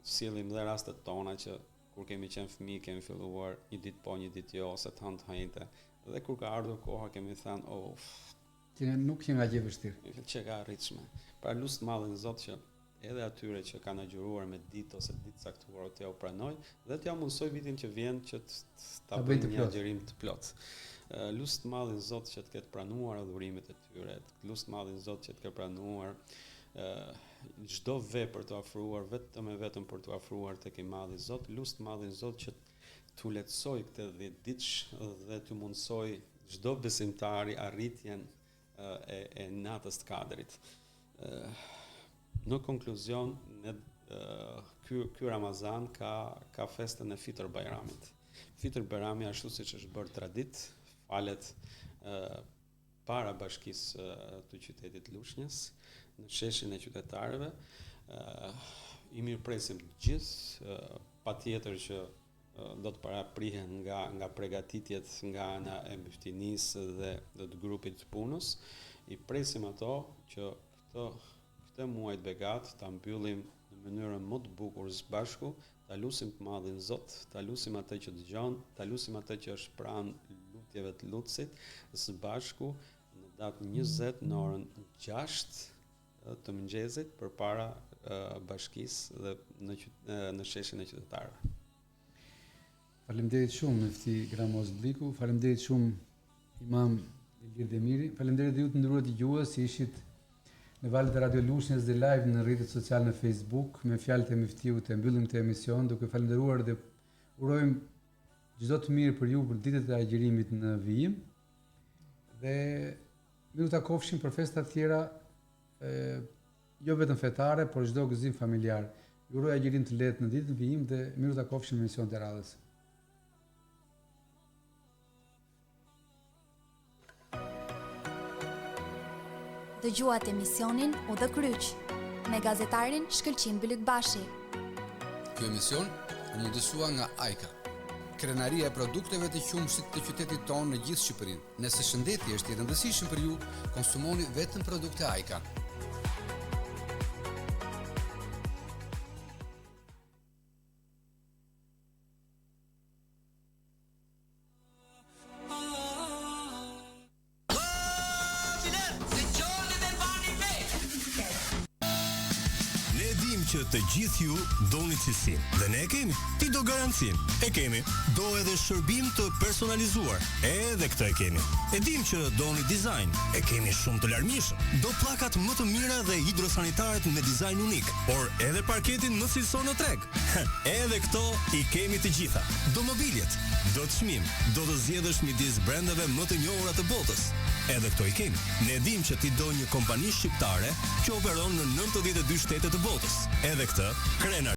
[SPEAKER 9] sillim dhe rastet tona që kur kemi qenë fëmijë kemi filluar një ditë po, një ditë jo ose të hënte. Dhe kur ka ardhur koha kemi thënë,
[SPEAKER 7] që nuk që nga gjë vështirë.
[SPEAKER 9] Që ka arritshme. Pra lut të Madhin Zot që edhe atyre që kanë agjëruar me ditë ose ditë caktuar t'ja u pranoj dhe t'ja mundsoj vitin që vjen që ta bëjnë një agjërim të plot. Lut të Madhin Zot që të ketë pranuar adhurimet e tyre, lut të Madhin Zot që të ketë pranuar çdo vepër të afruar vetëm për të afruar tek i Madhi Zot, lut të Madhin Zot që t'u lehtësoj këtë 10 ditë dhe t'u mundsoj çdo besimtari arritjen e natës të Kadrit. Në konkluzion, ky Ramazan ka festën e Fitr Bajramit. Fitr Bajrami ashtu siç është bërë tradit, falet para bashkisë të qytetit Lushnjës, në sheshin e qytetarëve. I mirëpresim të gjithë, patjetër që do të paraprihen nga përgatitjet nga ana e mbështinisë dhe të grupit të punës. I presim ato që këtë muaj të begat ta mbyllim në mënyrën më të bukur së bashku, ta lutim të Madhin Zot, ta lutim atë që dëgjon, ta lutim atë që është pranë lutjeve të lutësit së bashku në datën 20 në orën 6 të mëngjesit përpara bashkisë dhe në sheshin e qytetarëve.
[SPEAKER 7] Faleminderit shumë Mufti Gramoz Bliku, faleminderit shumë Imam Ilir Demiri, faleminderit dhe ju të nderuar dëgjues që ishit në valët e Radio Lushnjës dhe live në rrjetet sociale në Facebook. Me fjalët e Muftiut e mbyllim këtë emision duke falendëruar dhe urojmë çdo të mirë për ju për ditët e agjerimit në vijim. Dhe miru takofshim për festa të tjera, jo vetëm fetare, por çdo gëzim familjar. Ju uroj agjerim të lehtë në ditën e vijim dhe miru takofshim në emision të radhës.
[SPEAKER 3] Dëgjuat emisionin U dhe Kryq me gazetarin Shkëlqin Bylykbashi.
[SPEAKER 14] Ky emision u mundësua nga AIKA, krenaria e produkteve të qumshit të qytetit tonë në gjithë Shqipërinë. Nëse shëndeti është i rëndësishëm për ju, konsumoni vetëm produkte AIKA.
[SPEAKER 1] Që të gjithë ju doni cilësinë. Dhe ne kemi, ti do garancinë. E kemi, do edhe shërbim të personalizuar. Edhe këtë e kemi. E dim që doni dizajn. E kemi shumë të larmishëm. Do pllakat më të mira dhe hidrosanitaret me dizajn unik, por edhe parketin më cilësor në treg. Edhe këto i kemi të gjitha. Do mobiljet, do të çmim, do të zgjedhësh midis brendave më të njohura të botës. Edhe këto i kemi. Ne dim që ti do një kompani shqiptare që operon në 92 shtete të botës. Edhe këtë, Krenar